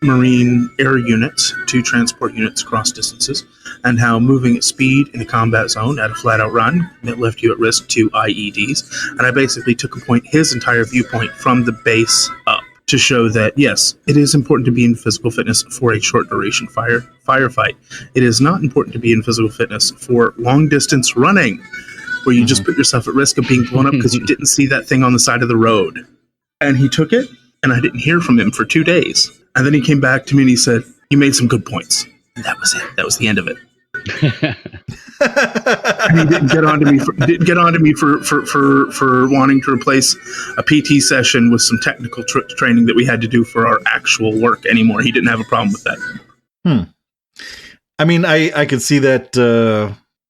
Marine air units to transport units across distances, and how moving at speed in a combat zone at a flat-out run that left you at risk to IEDs. And I basically took his entire viewpoint from the base up to show that, yes, it is important to be in physical fitness for a short-duration firefight. It is not important to be in physical fitness for long-distance running, where you just put yourself at risk of being blown up because you didn't see that thing on the side of the road. And he took it, and I didn't hear from him for 2 days. And then he came back to me and he said, "You made some good points." And that was it. That was the end of it. And he didn't get on to me for wanting to replace a PT session with some technical training that we had to do for our actual work anymore. He didn't have a problem with that. I mean, I could see that.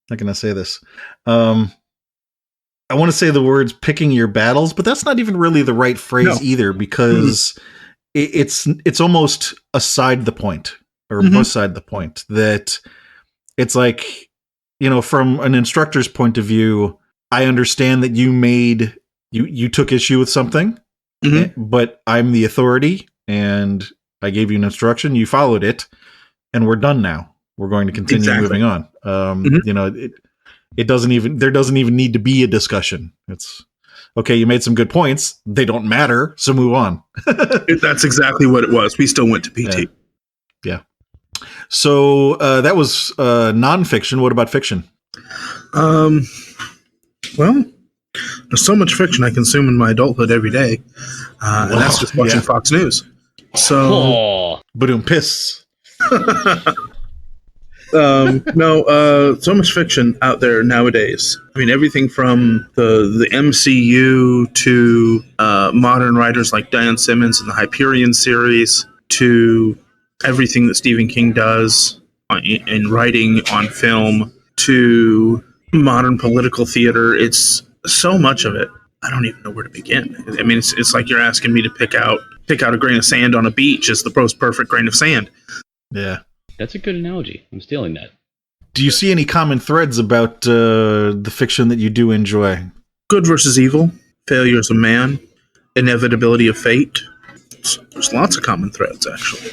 How can I say this? I want to say the words "picking your battles," but that's not even really the right phrase either, because it's almost aside the point, or beside the point, that it's like, from an instructor's point of view, I understand that you took issue with something, but I'm the authority and I gave you an instruction, you followed it, and we're done now. We're going to continue moving on. There doesn't even need to be a discussion. It's okay. You made some good points. They don't matter. So move on. That's exactly what it was. We still went to PT. Yeah. So that was nonfiction. What about fiction? Well, there's so much fiction I consume in my adulthood every day, and that's just watching Fox News. So, Boom, piss. So much fiction out there nowadays. I mean, everything from the MCU to modern writers like Diane Simmons and the Hyperion series, to everything that Stephen King does in writing, on film, to modern political theater. It's so much of it. I don't even know where to begin. I mean, it's like you're asking me to pick out a grain of sand on a beach as the most perfect grain of sand. Yeah. That's a good analogy. I'm stealing that. Do you see any common threads about the fiction that you do enjoy? Good versus evil, failures of man, inevitability of fate. There's lots of common threads, actually.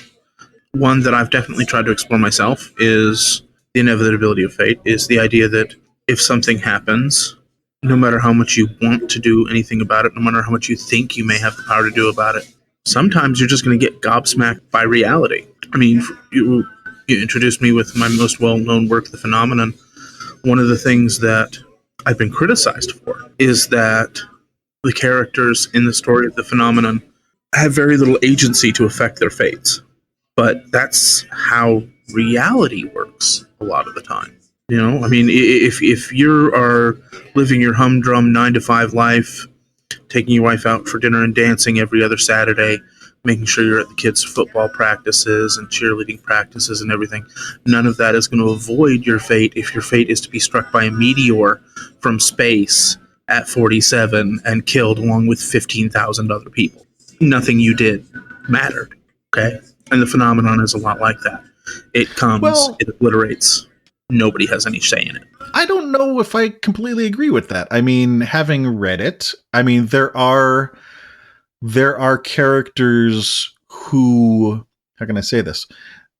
One that I've definitely tried to explore myself is the inevitability of fate, is the idea that if something happens, no matter how much you want to do anything about it, no matter how much you think you may have the power to do about it, sometimes you're just going to get gobsmacked by reality. I mean, you introduced me with my most well-known work, The Phenomenon. One of the things that I've been criticized for is that the characters in the story of The Phenomenon have very little agency to affect their fates. But that's how reality works a lot of the time. I mean, if you are living your humdrum 9-to-5 life, taking your wife out for dinner and dancing every other Saturday, making sure you're at the kids' football practices and cheerleading practices and everything, none of that is going to avoid your fate if your fate is to be struck by a meteor from space at 47 and killed along with 15,000 other people. Nothing you did mattered, okay? And The Phenomenon is a lot like that. It comes, it obliterates. Nobody has any say in it. I don't know if I completely agree with that. I mean, having read it, I mean, there are characters who, how can I say this?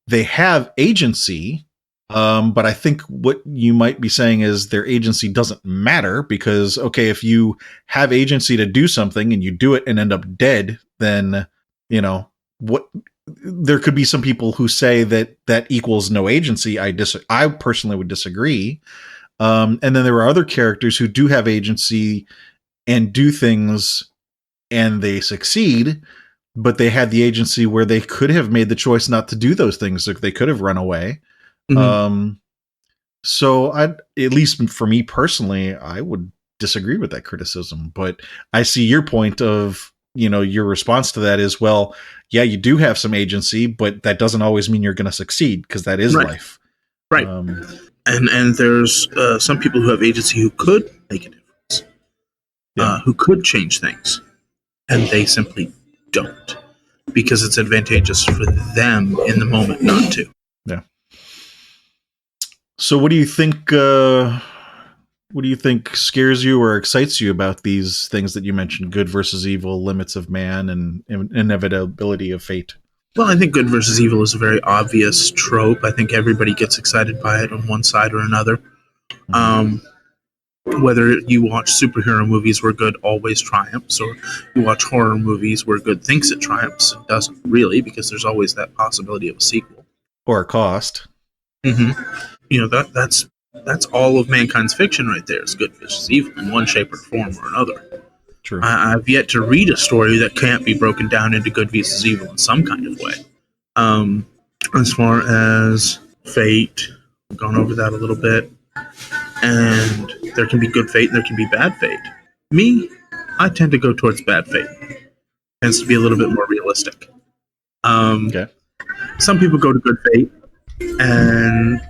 They have agency, but I think what you might be saying is their agency doesn't matter because, okay, if you have agency to do something and you do it and end up dead, then, there could be some people who say that equals no agency. I personally would disagree. And then there are other characters who do have agency and do things and they succeed, but they had the agency where they could have made the choice not to do those things. Like they could have run away. Mhm. So at least for me personally, I would disagree with that criticism, but I see your point of, your response to that is, well, yeah, you do have some agency, but that doesn't always mean you're going to succeed, because that is Right. life. Right. And there's some people who have agency who could make a difference, who could change things, and they simply don't, because it's advantageous for them in the moment not to. Yeah. So what do you think scares you or excites you about these things that you mentioned, good versus evil, limits of man, and inevitability of fate? Well, I think good versus evil is a very obvious trope. I think everybody gets excited by it on one side or another. Whether you watch superhero movies where good always triumphs, or you watch horror movies where good thinks it triumphs, it doesn't really, because there's always that possibility of a sequel. Or a cost. That's all of mankind's fiction right there. Is good versus evil in one shape or form or another. True. I've yet to read a story that can't be broken down into good versus evil in some kind of way. As far as fate, we've gone over that a little bit. And there can be good fate and there can be bad fate. Me, I tend to go towards bad fate. Tends to be a little bit more realistic. Okay. Some people go to good fate, and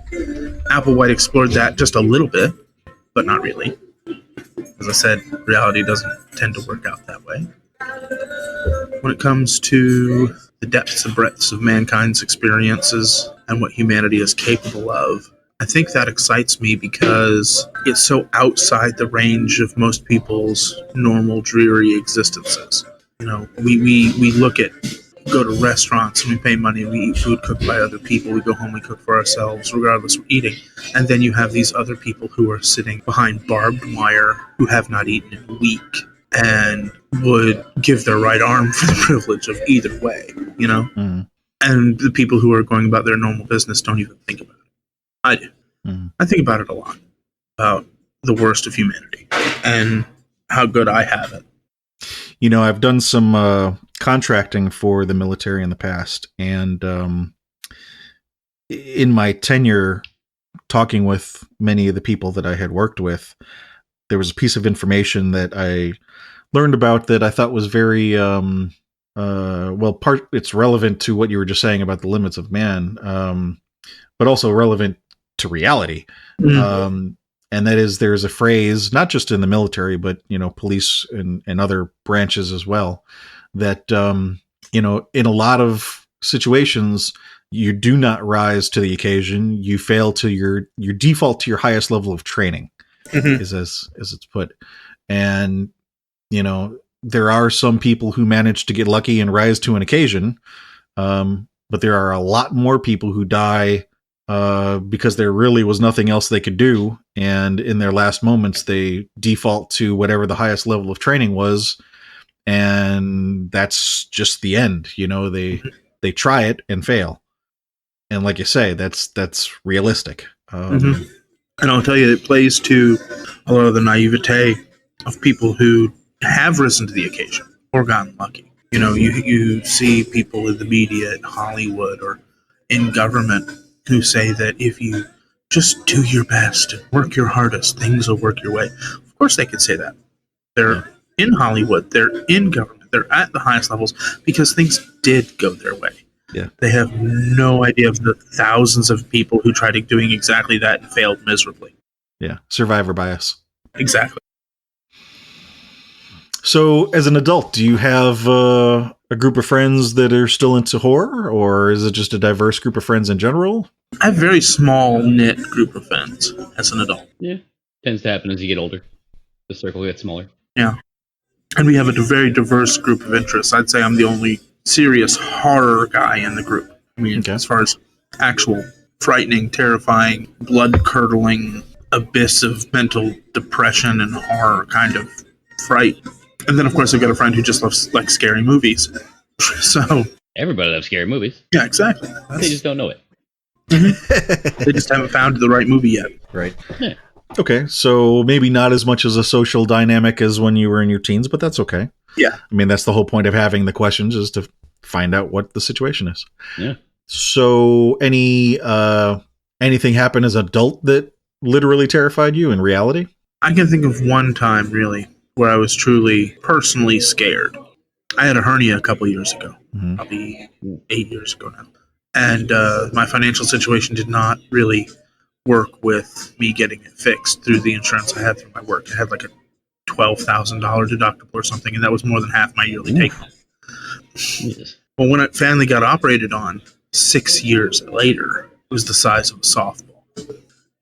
Applewhite explored that just a little bit, but not really. As I said, reality doesn't tend to work out that way. When it comes to the depths and breadths of mankind's experiences and what humanity is capable of, I think that excites me because it's so outside the range of most people's normal, dreary existences. We go to restaurants and we pay money, we eat food cooked by other people, we go home, we cook for ourselves, regardless we're eating. And then you have these other people who are sitting behind barbed wire, who have not eaten in a week, and would give their right arm for the privilege of either way, And the people who are going about their normal business don't even think about it. I do. I think about it a lot, about the worst of humanity and how good I have it. I've done some contracting for the military in the past, and in my tenure talking with many of the people that I had worked with, there was a piece of information that I learned about that I thought was very it's relevant to what you were just saying about the limits of man, but also relevant to reality. And that is, there's a phrase, not just in the military, but, police and other branches as well, that, in a lot of situations, you do not rise to the occasion. You fail to your default to your highest level of training, is as it's put. And, there are some people who manage to get lucky and rise to an occasion. But there are a lot more people who die because there really was nothing else they could do, and in their last moments they default to whatever the highest level of training was, and that's just the end. They try it and fail, and like you say, that's realistic. And I'll tell you, it plays to a lot of the naivete of people who have risen to the occasion or gotten lucky. You see people in the media, in Hollywood, or in government, who say that if you just do your best and work your hardest, things will work your way. Of course they can say that. They're in Hollywood, they're in government, they're at the highest levels because things did go their way. Yeah. They have no idea of the thousands of people who tried doing exactly that and failed miserably. Yeah, survivor bias. Exactly. So, as an adult, do you have a group of friends that are still into horror, or is it just a diverse group of friends in general? I have a very small, knit group of friends as an adult. Yeah, tends to happen as you get older. The circle gets smaller. Yeah. And we have a very diverse group of interests. I'd say I'm the only serious horror guy in the group. I mean, as far as actual frightening, terrifying, blood-curdling abyss of mental depression and horror kind of fright. And then, of course, I've got a friend who just loves scary movies. So everybody loves scary movies. Yeah, exactly. They just don't know it. They just haven't found the right movie yet. Right. Yeah. Okay, so maybe not as much as a social dynamic as when you were in your teens, but that's okay. Yeah. I mean, that's the whole point of having the questions, is to find out what the situation is. Yeah. So anything happen as an adult that literally terrified you in reality? I can think of one time, really, where I was truly personally scared. I had a hernia a couple years ago, probably 8 years ago now. And my financial situation did not really work with me getting it fixed through the insurance I had through my work. I had like a $12,000 deductible or something, and that was more than half my yearly take home. Jesus. Well, when it finally got operated on 6 years later, it was the size of a softball.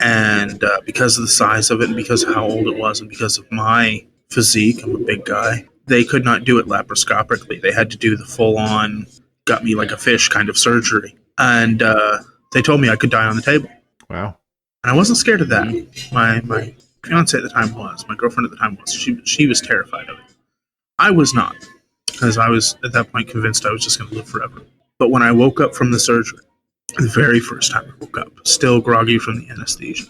And because of the size of it, and because of how old it was, and because of my physique, I'm a big guy, they could not do it laparoscopically. They had to do the full-on, got me like a fish kind of surgery. And they told me I could die on the table. Wow. And I wasn't scared of that. My fiance at the time was. My girlfriend at the time was. She was terrified of it. I was not, because I was at that point convinced I was just going to live forever. But when I woke up from the surgery, the very first time I woke up, still groggy from the anesthesia,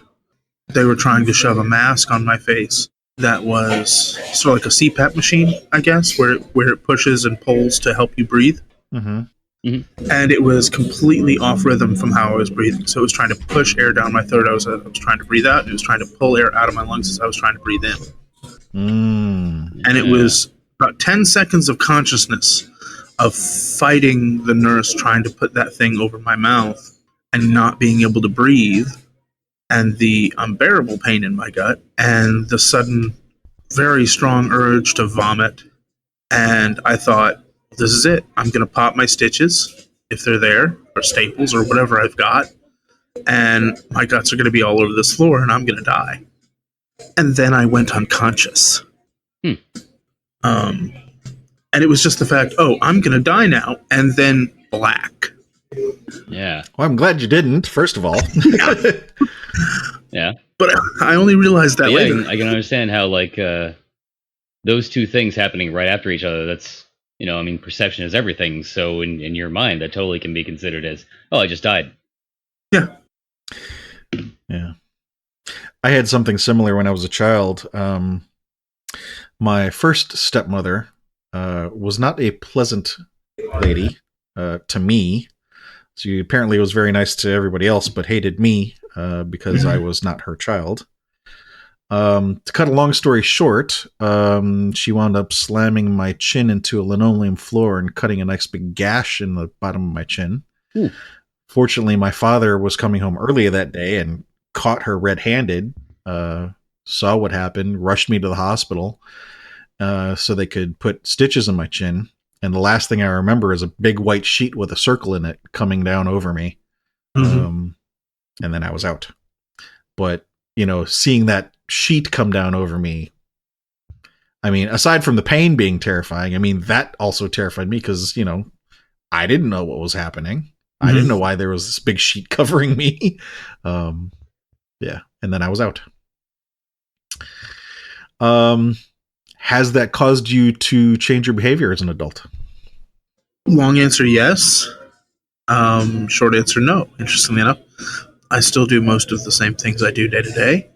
they were trying to shove a mask on my face that was sort of like a CPAP machine, I guess, where it pushes and pulls to help you breathe. Mm-hmm. And it was completely off rhythm from how I was breathing. So it was trying to push air down my throat. I was trying to breathe out, and it was trying to pull air out of my lungs as I was trying to breathe in. And it was about 10 seconds of consciousness of fighting the nurse trying to put that thing over my mouth and not being able to breathe, and the unbearable pain in my gut, and the sudden, very strong urge to vomit. And I thought, this is it. I'm going to pop my stitches, if they're there, or staples, or whatever I've got, and my guts are going to be all over this floor, and I'm going to die. And then I went unconscious. And it was just the fact, I'm going to die now, and then black. Yeah. Well, I'm glad you didn't, first of all. Yeah. But I only realized that later. I can understand how, like, those two things happening right after each other, that's, perception is everything. So in your mind, that totally can be considered as, I just died. Yeah. Yeah. I had something similar when I was a child. My first stepmother was not a pleasant lady to me. She apparently was very nice to everybody else, but hated me because I was not her child. To cut a long story short, she wound up slamming my chin into a linoleum floor and cutting a nice big gash in the bottom of my chin. Fortunately, my father was coming home earlier that day and caught her red-handed, saw what happened, rushed me to the hospital so they could put stitches in my chin. And the last thing I remember is a big white sheet with a circle in it coming down over me. And then I was out. But, seeing that sheet come down over me, I mean, aside from the pain being terrifying, I mean, that also terrified me because, I didn't know what was happening. I didn't know why there was this big sheet covering me. Yeah. And then I was out. Has that caused you to change your behavior as an adult? Long answer, yes. Short answer, no. Interestingly enough, I still do most of the same things I do day to day.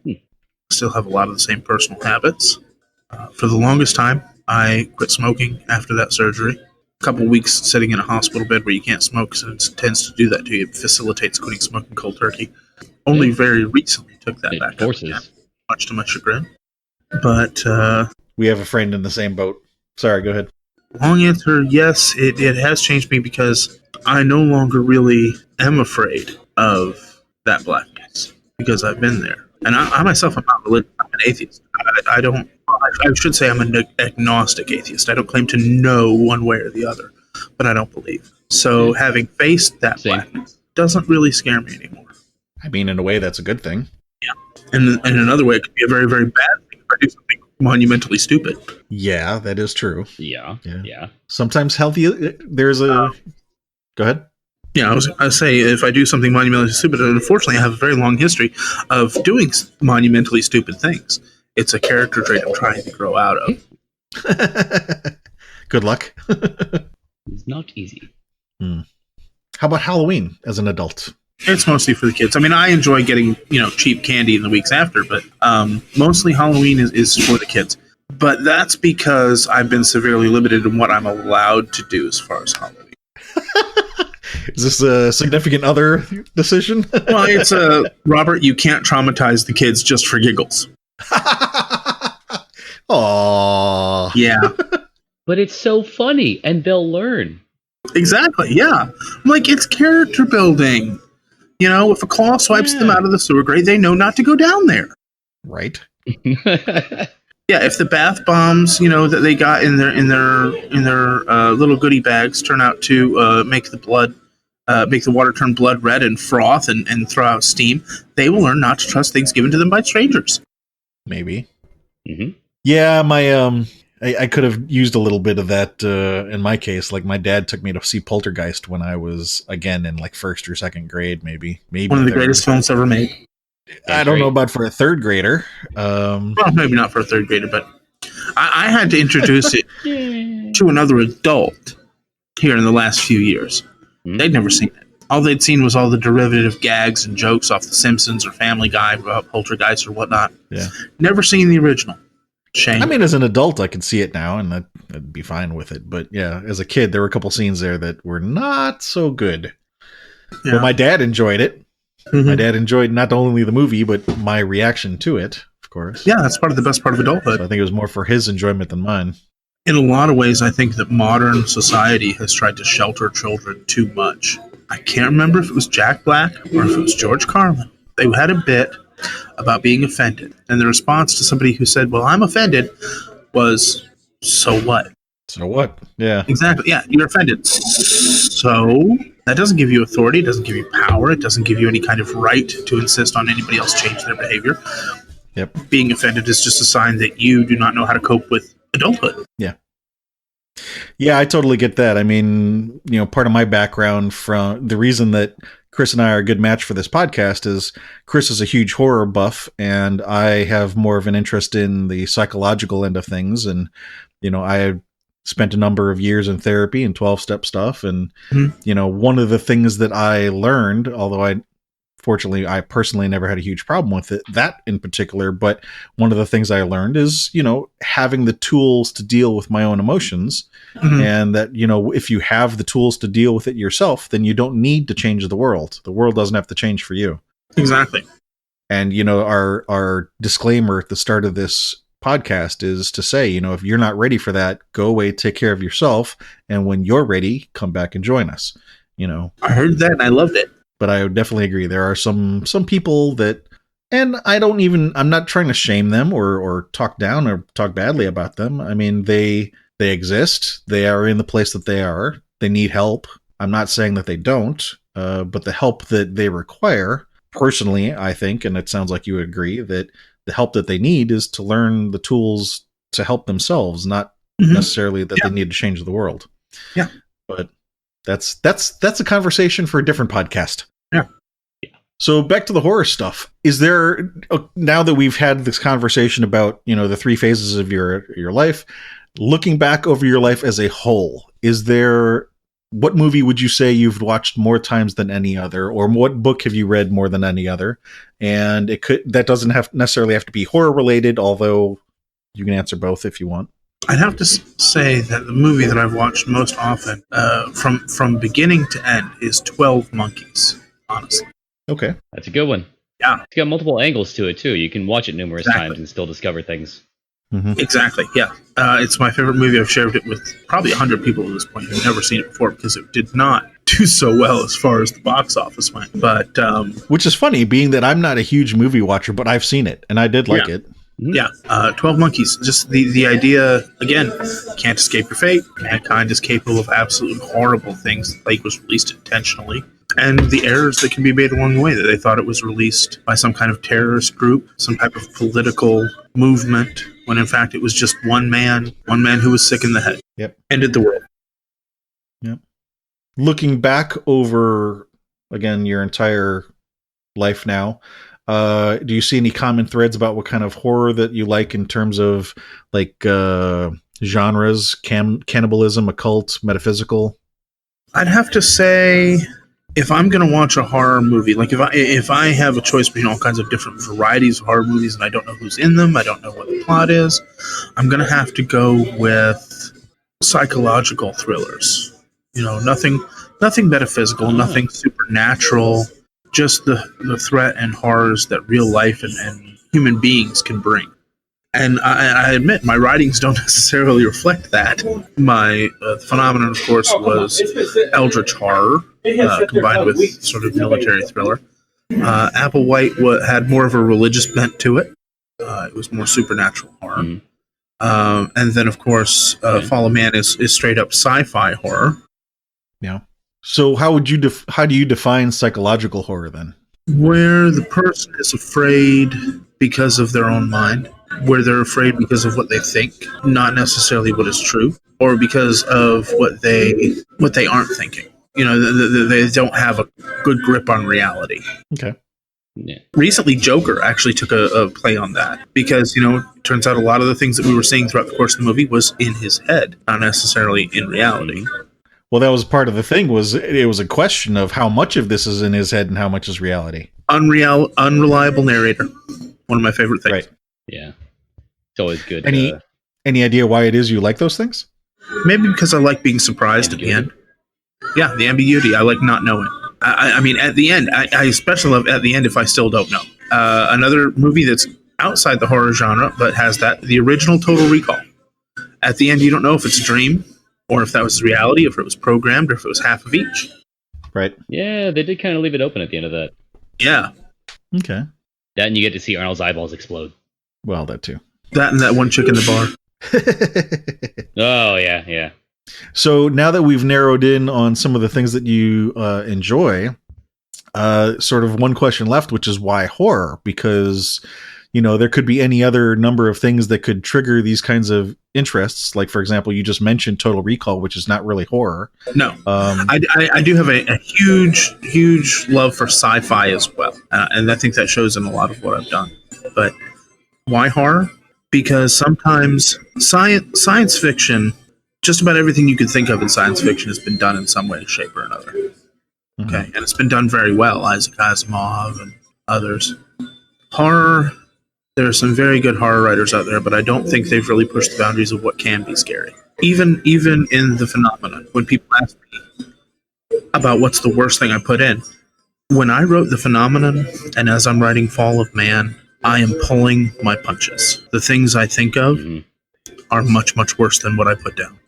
Still have a lot of the same personal habits. For the longest time, I quit smoking after that surgery. A couple weeks sitting in a hospital bed where you can't smoke, so it tends to do that to you. It facilitates quitting smoking cold turkey. Only very recently took that back up again, much to my chagrin. But we have a friend in the same boat. Sorry, go ahead. Long answer, yes, it has changed me because I no longer really am afraid of that blackness because I've been there. And I myself am not religious. I'm an atheist. I should say I'm an agnostic atheist. I don't claim to know one way or the other, but I don't believe. So having faced that blackness doesn't really scare me anymore. I mean, in a way, that's a good thing. Yeah. And in another way, it could be a very, very bad thing if I do something monumentally stupid. Yeah, that is true. Yeah. Sometimes healthy. There's a. Go ahead. Yeah, I say if I do something monumentally stupid, unfortunately, I have a very long history of doing monumentally stupid things. It's a character trait I'm trying to grow out of. Good luck. It's not easy. How about Halloween as an adult? It's mostly for the kids. I mean, I enjoy getting cheap candy in the weeks after, but mostly Halloween is for the kids. But that's because I've been severely limited in what I'm allowed to do as far as Halloween. Is this a significant other decision? Well, it's Robert, you can't traumatize the kids just for giggles. Aww. Yeah. But it's so funny, and they'll learn. Exactly, yeah. Like, it's character building. You know, if a claw swipes them out of the sewer grate, they know not to go down there. Right. Yeah, if the bath bombs, you know, that they got in their little goodie bags turn out to make the water turn blood red and froth and throw out steam, they will learn not to trust things given to them by strangers. Maybe. Mm-hmm. Yeah, my I could have used a little bit of that in my case. Like, my dad took me to see Poltergeist when I was, again, in like first or second grade, maybe one of the greatest films ever made. I don't know about for a third grader. Well, maybe not for a third grader, but I had to introduce it to another adult here in the last few years. They'd never seen it. All they'd seen was all the derivative gags and jokes off The Simpsons or Family Guy about Poltergeist or whatnot. Yeah. Never seen the original. Shame. I mean, as an adult, I can see it now, and I'd be fine with it. But yeah, as a kid, there were a couple scenes there that were not so good. Yeah. But my dad enjoyed it. Mm-hmm. My dad enjoyed not only the movie, but my reaction to it, of course. Yeah, that's part of the best part of adulthood. So I think it was more for his enjoyment than mine. In a lot of ways, I think that modern society has tried to shelter children too much. I can't remember if it was Jack Black or if it was George Carlin. They had a bit about being offended. And the response to somebody who said, well, I'm offended, was, so what? So what? Yeah. Exactly. Yeah, you're offended. So that doesn't give you authority. It doesn't give you power. It doesn't give you any kind of right to insist on anybody else change their behavior. Yep. Being offended is just a sign that you do not know how to cope with adulthood. Yeah. Yeah, I totally get that. I mean, you know, part of my background from the reason that Chris and I are a good match for this podcast is Chris is a huge horror buff, and I have more of an interest in the psychological end of things. And, you know, I spent a number of years in therapy and 12-step stuff. And, you know, one of the things that I learned, although fortunately, I personally never had a huge problem with it, that in particular, but one of the things I learned is, you know, having the tools to deal with my own emotions, and that, you know, if you have the tools to deal with it yourself, then you don't need to change the world. The world doesn't have to change for you. Exactly. And, you know, our disclaimer at the start of this podcast is to say, you know, if you're not ready for that, go away, take care of yourself. And when you're ready, come back and join us. You know, I heard that and I loved it. But I would definitely agree. There are some people that, and I'm not trying to shame them or talk down or talk badly about them. I mean, they exist. They are in the place that they are. They need help. I'm not saying that they don't, but the help that they require, personally, I think, and it sounds like you would agree, that the help that they need is to learn the tools to help themselves, not necessarily that they need to change the world. Yeah. But that's a conversation for a different podcast. Yeah. So back to the horror stuff. Is there, now that we've had this conversation about, you know, the three phases of your life, looking back over your life as a whole, what movie would you say you've watched more times than any other, or what book have you read more than any other? And that doesn't necessarily have to be horror related, although you can answer both if you want. I'd have to say that the movie that I've watched most often, from beginning to end, is 12 Monkeys, honestly. Okay. That's a good one. Yeah. It's got multiple angles to it, too. You can watch it numerous times and still discover things. Mm-hmm. Exactly, yeah. It's my favorite movie. I've shared it with probably 100 people at this point who've never seen it before because it did not do so well as far as the box office went. But which is funny, being that I'm not a huge movie watcher, but I've seen it, and I did like it. Yeah, 12 Monkeys. Just the idea, again, can't escape your fate. Mankind is capable of absolutely horrible things. Like, was released intentionally. And the errors that can be made along the way, that they thought it was released by some kind of terrorist group, some type of political movement, when in fact it was just one man who was sick in the head. Yep. Ended the world. Yep. Looking back over, again, your entire life now, do you see any common threads about what kind of horror that you like in terms of like genres, cannibalism, occult, metaphysical? I'd have to say if I'm going to watch a horror movie, like if I have a choice between all kinds of different varieties of horror movies and I don't know who's in them, I don't know what the plot is, I'm going to have to go with psychological thrillers. Nothing metaphysical, nothing supernatural, just the threat and horrors that real life and human beings can bring. And I admit, my writings don't necessarily reflect that. My phenomenon, of course, was eldritch horror, combined with sort of military thriller. Applewhite had more of a religious bent to it. It was more supernatural horror. Mm-hmm. And then, of course, Fall of Man is straight up sci-fi horror. Yeah. So how do you define psychological horror then? Where the person is afraid because of their own mind, where they're afraid because of what they think, not necessarily what is true, or because of what they aren't thinking. They don't have a good grip on reality. Okay. Yeah. Recently, Joker actually took a play on that because, it turns out a lot of the things that we were seeing throughout the course of the movie was in his head, not necessarily in reality. Well, that was part of the thing. It was a question of how much of this is in his head and how much is reality. Unreliable narrator. One of my favorite things. Right. Yeah. It's always good. Any idea why it is you like those things? Maybe because I like being surprised at the end. Yeah, the ambiguity. I like not knowing. I mean, at the end, I especially love at the end if I still don't know. Another movie that's outside the horror genre but has the original Total Recall. At the end, you don't know if it's a dream or if that was reality, if it was programmed, or if it was half of each. Right. Yeah, they did kind of leave it open at the end of that. Yeah. Okay. That and you get to see Arnold's eyeballs explode. Well, that too. That and that one chick in the bar. Oh, yeah. So now that we've narrowed in on some of the things that you enjoy, sort of one question left, which is why horror? Because, there could be any other number of things that could trigger these kinds of interests. Like, for example, you just mentioned Total Recall, which is not really horror. No. I do have a huge love for sci-fi as well. And I think that shows in a lot of what I've done. But why horror? Because sometimes science fiction, just about everything you could think of in science fiction has been done in some way, shape, or another. Mm-hmm. Okay, and it's been done very well. Isaac Asimov and others. Horror, there are some very good horror writers out there, but I don't think they've really pushed the boundaries of what can be scary. Even in The Phenomenon, when people ask me about what's the worst thing I put in, when I wrote The Phenomenon, and as I'm writing Fall of Man, I am pulling my punches. The things I think of are much, much worse than what I put down.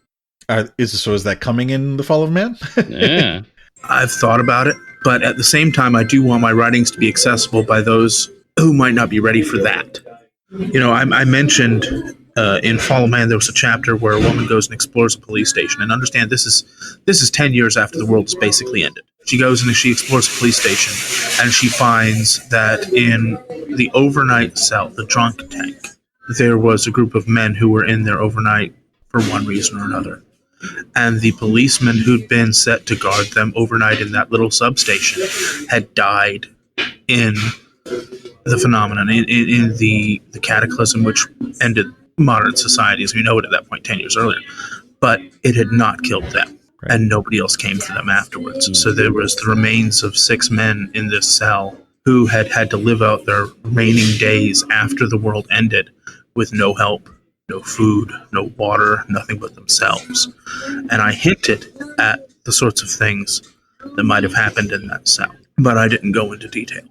Is that coming in The Fall of Man? Yeah. I've thought about it, but at the same time, I do want my writings to be accessible by those who might not be ready for that. I mentioned in Fall of Man, there was a chapter where a woman goes and explores a police station. And understand, this is 10 years after the world has basically ended. She goes and she explores a police station, and she finds that in the overnight cell, the drunk tank, there was a group of men who were in there overnight for one reason or another. And the policeman who'd been set to guard them overnight in that little substation had died in The Phenomenon, in the cataclysm which ended modern society as we know it at that point 10 years earlier. But it had not killed them, right. And nobody else came for them afterwards. Mm-hmm. So there was the remains of 6 men in this cell who had to live out their remaining days after the world ended with no help, no food, no water, nothing but themselves. And I hinted at the sorts of things that might have happened in that cell, but I didn't go into detail.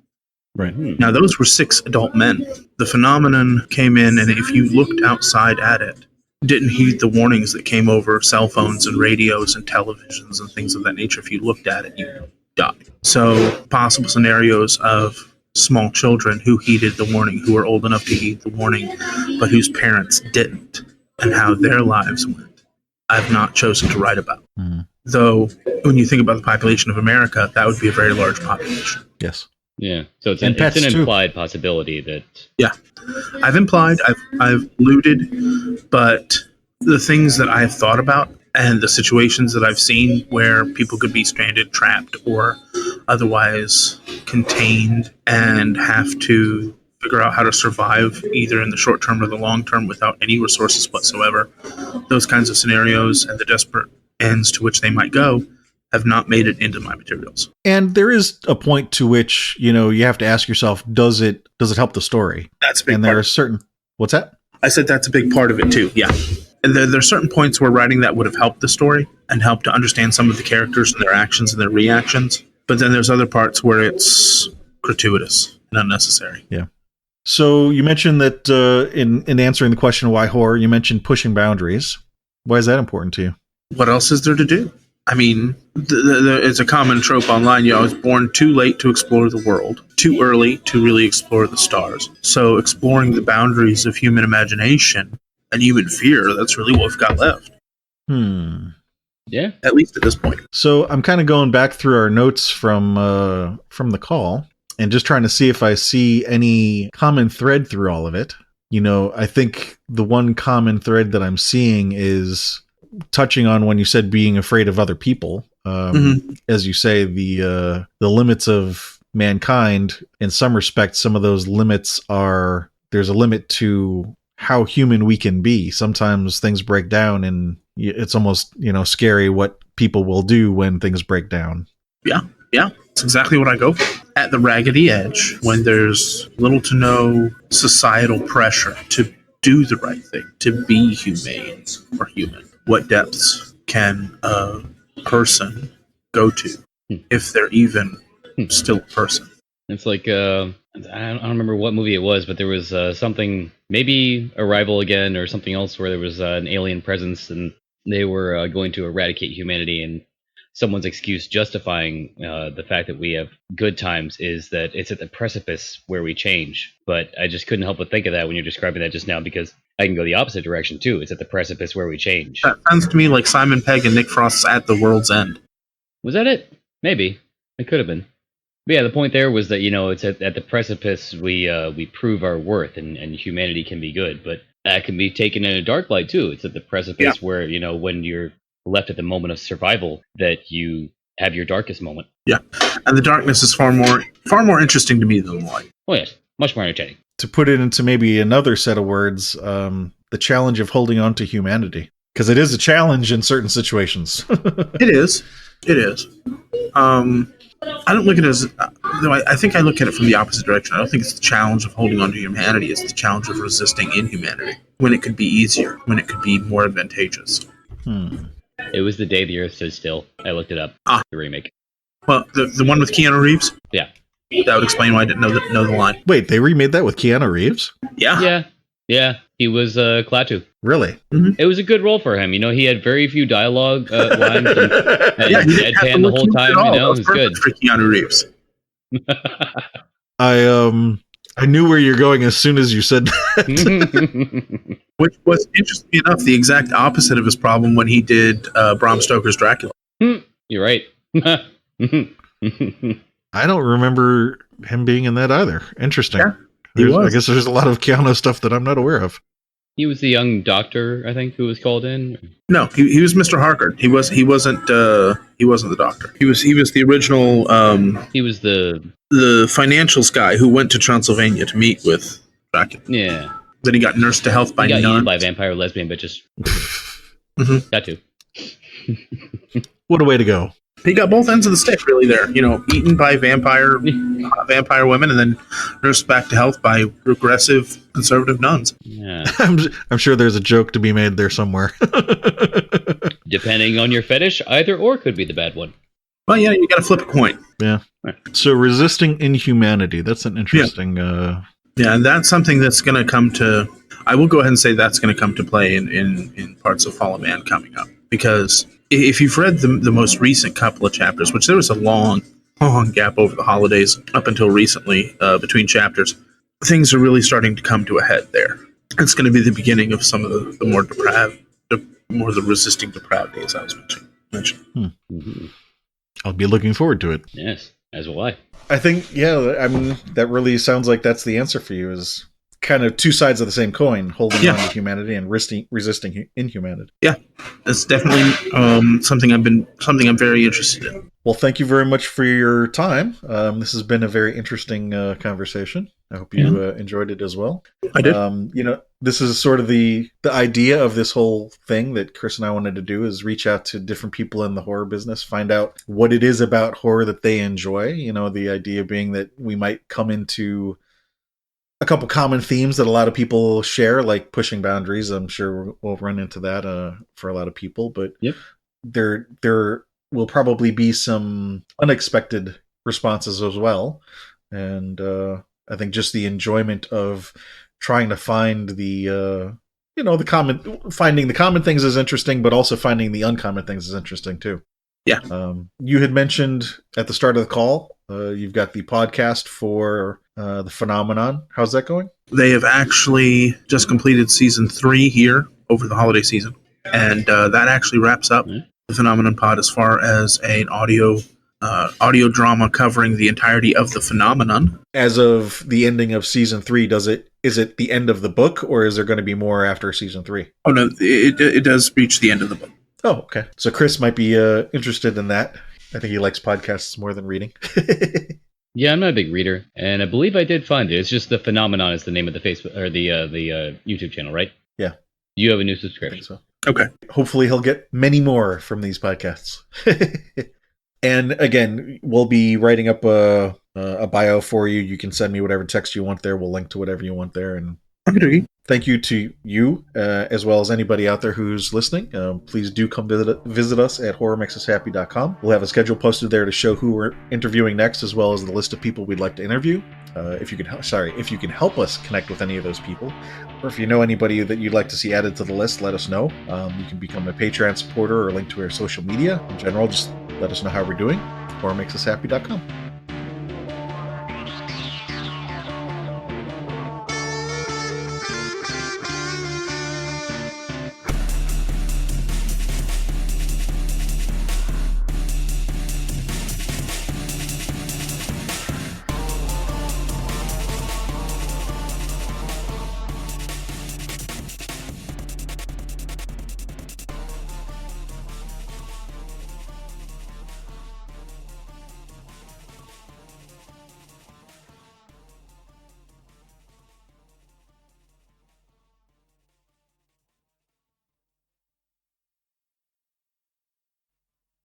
Right. Now, those were 6 adult men. The Phenomenon came in, and if you looked outside at it, didn't heed the warnings that came over cell phones and radios and televisions and things of that nature. If you looked at it, you died. So possible scenarios of small children who heeded the warning, who were old enough to heed the warning, but whose parents didn't, and how their lives went, I've not chosen to write about. Mm. Though, when you think about the population of America, that would be a very large population. Yes. Yeah. So it's an implied possibility that... Yeah. I've implied, I've alluded, but the things that I've thought about and the situations that I've seen where people could be stranded, trapped, or otherwise contained and have to figure out how to survive either in the short term or the long term without any resources whatsoever, those kinds of scenarios and the desperate ends to which they might go, have not made it into my materials. And there is a point to which, you have to ask yourself, does it help the story? That's a big And part. there are certain, what's that? I said that's a big part of it too, yeah. And there are certain points where writing that would have helped the story and helped to understand some of the characters and their actions and their reactions. But then there's other parts where it's gratuitous and unnecessary. Yeah. So you mentioned that in answering the question why horror, you mentioned pushing boundaries. Why is that important to you? What else is there to do? I mean, it's a common trope online. I was born too late to explore the world, too early to really explore the stars. So exploring the boundaries of human imagination and human fear, that's really what we've got left. Yeah. At least at this point. So I'm kind of going back through our notes from the call and just trying to see if I see any common thread through all of it. I think the one common thread that I'm seeing is touching on when you said being afraid of other people. As you say, the limits of mankind, in some respects, some of those limits are, there's a limit to how human we can be. Sometimes things break down and it's almost, scary what people will do when things break down. Yeah. It's exactly what I go for. At the raggedy edge, when there's little to no societal pressure to do the right thing, to be humane or human, what depths can a person go to if they're even still a person? It's like, I don't remember what movie it was, but there was something, maybe Arrival again or something else, where there was an alien presence and they were going to eradicate humanity, and someone's excuse justifying the fact that we have good times is that it's at the precipice where we change. But I just couldn't help but think of that when you're describing that just now, because I can go the opposite direction too. It's at the precipice where we change. That sounds to me like Simon Pegg and Nick Frost's At the World's End. Was that it? Maybe. It could have been. But yeah, the point there was that, it's at the precipice we prove our worth and humanity can be good. But that can be taken in a dark light too. It's at the precipice where, when you're left at the moment of survival that you have your darkest moment. Yeah. And the darkness is far more interesting to me than the light. Oh yes, much more entertaining. To put it into maybe another set of words, the challenge of holding on to humanity. Because it is a challenge in certain situations. It is. I don't look at it as, though I think I look at it from the opposite direction. I don't think it's the challenge of holding on to humanity. It's the challenge of resisting inhumanity. When it could be easier, when it could be more advantageous. It was The Day the Earth Stood Still. I looked it up. The remake. Well, the one with Keanu Reeves? Yeah. That would explain why I didn't know the line. Wait, they remade that with Keanu Reeves? Yeah. Yeah. He was Klaatu. Really? Mm-hmm. It was a good role for him. He had very few dialogue lines and he deadpan the whole time. It was good. For Keanu Reeves. I knew where you're going as soon as you said that. Which was, interesting enough, the exact opposite of his problem when he did Bram Stoker's Dracula. You're right. I don't remember him being in that either. Interesting. Yeah, he was. I guess there's a lot of Keanu stuff that I'm not aware of. He was the young doctor, I think, who was called in. No, he was Mr. Harker. He wasn't the doctor. He was the original. He was the financials guy who went to Transylvania to meet with Dracula. Yeah. Then he got nursed to health by nuns. Eaten by nuns. vampire lesbian bitches. That too. What a way to go. He got both ends of the stick, really. There, eaten by vampire women, and then nursed back to health by regressive conservative nuns. Yeah. I'm sure there's a joke to be made there somewhere. Depending on your fetish, either or could be the bad one. Well, yeah, you got to flip a coin. Yeah. So resisting inhumanity. That's an interesting. Yeah, and that's something that's going to come to. I will go ahead and say that's going to come to play in parts of Fall of Man coming up, because if you've read the most recent couple of chapters, which there was a long gap over the holidays up until recently between chapters, things are really starting to come to a head there. It's going to be the beginning of some of the more depraved, more the resisting depraved days I was mentioning. I'll be looking forward to it. Yes, as will I. I think, that really sounds like that's the answer for you, is kind of two sides of the same coin, holding on to humanity and resisting inhumanity. Yeah, it's definitely something I'm very interested in. Well, thank you very much for your time. This has been a very interesting conversation. I hope you enjoyed it as well. I did. This is sort of the idea of this whole thing that Chris and I wanted to do, is reach out to different people in the horror business, find out what it is about horror that they enjoy. The idea being that we might come into a couple common themes that a lot of people share, like pushing boundaries. I'm sure we'll run into that for a lot of people, but Yep. there will probably be some unexpected responses as well. And I think just the enjoyment of trying to find finding the common things is interesting, but also finding the uncommon things is interesting too. Yeah. You had mentioned at the start of the call, you've got the podcast for The Phenomenon. How's that going? They have actually just completed season 3 here over the holiday season, and that actually wraps up the Phenomenon pod as far as an audio drama covering the entirety of the phenomenon. As of the ending of season 3, is it the end of the book, or is there going to be more after season 3? Oh no, it does reach the end of the book. Oh, okay. So Chris might be interested in that. I think he likes podcasts more than reading. Yeah, I'm not a big reader, and I believe I did find it. It's just The Phenomenon is the name of the Facebook or the YouTube channel, right? Yeah. You have a new I subscription. think so. Okay. Hopefully he'll get many more from these podcasts. And again, we'll be writing up a bio for you. You can send me whatever text you want there. We'll link to whatever you want there. And thank you to you, as well as anybody out there who's listening. Please do come visit us at horrormakesUshappy.com. We'll have a schedule posted there to show who we're interviewing next, as well as the list of people we'd like to interview. If you can help us connect with any of those people, or if you know anybody that you'd like to see added to the list, let us know. You can become a Patreon supporter or link to our social media. In general, just let us know how we're doing. HorrorMakesUsHappy.com.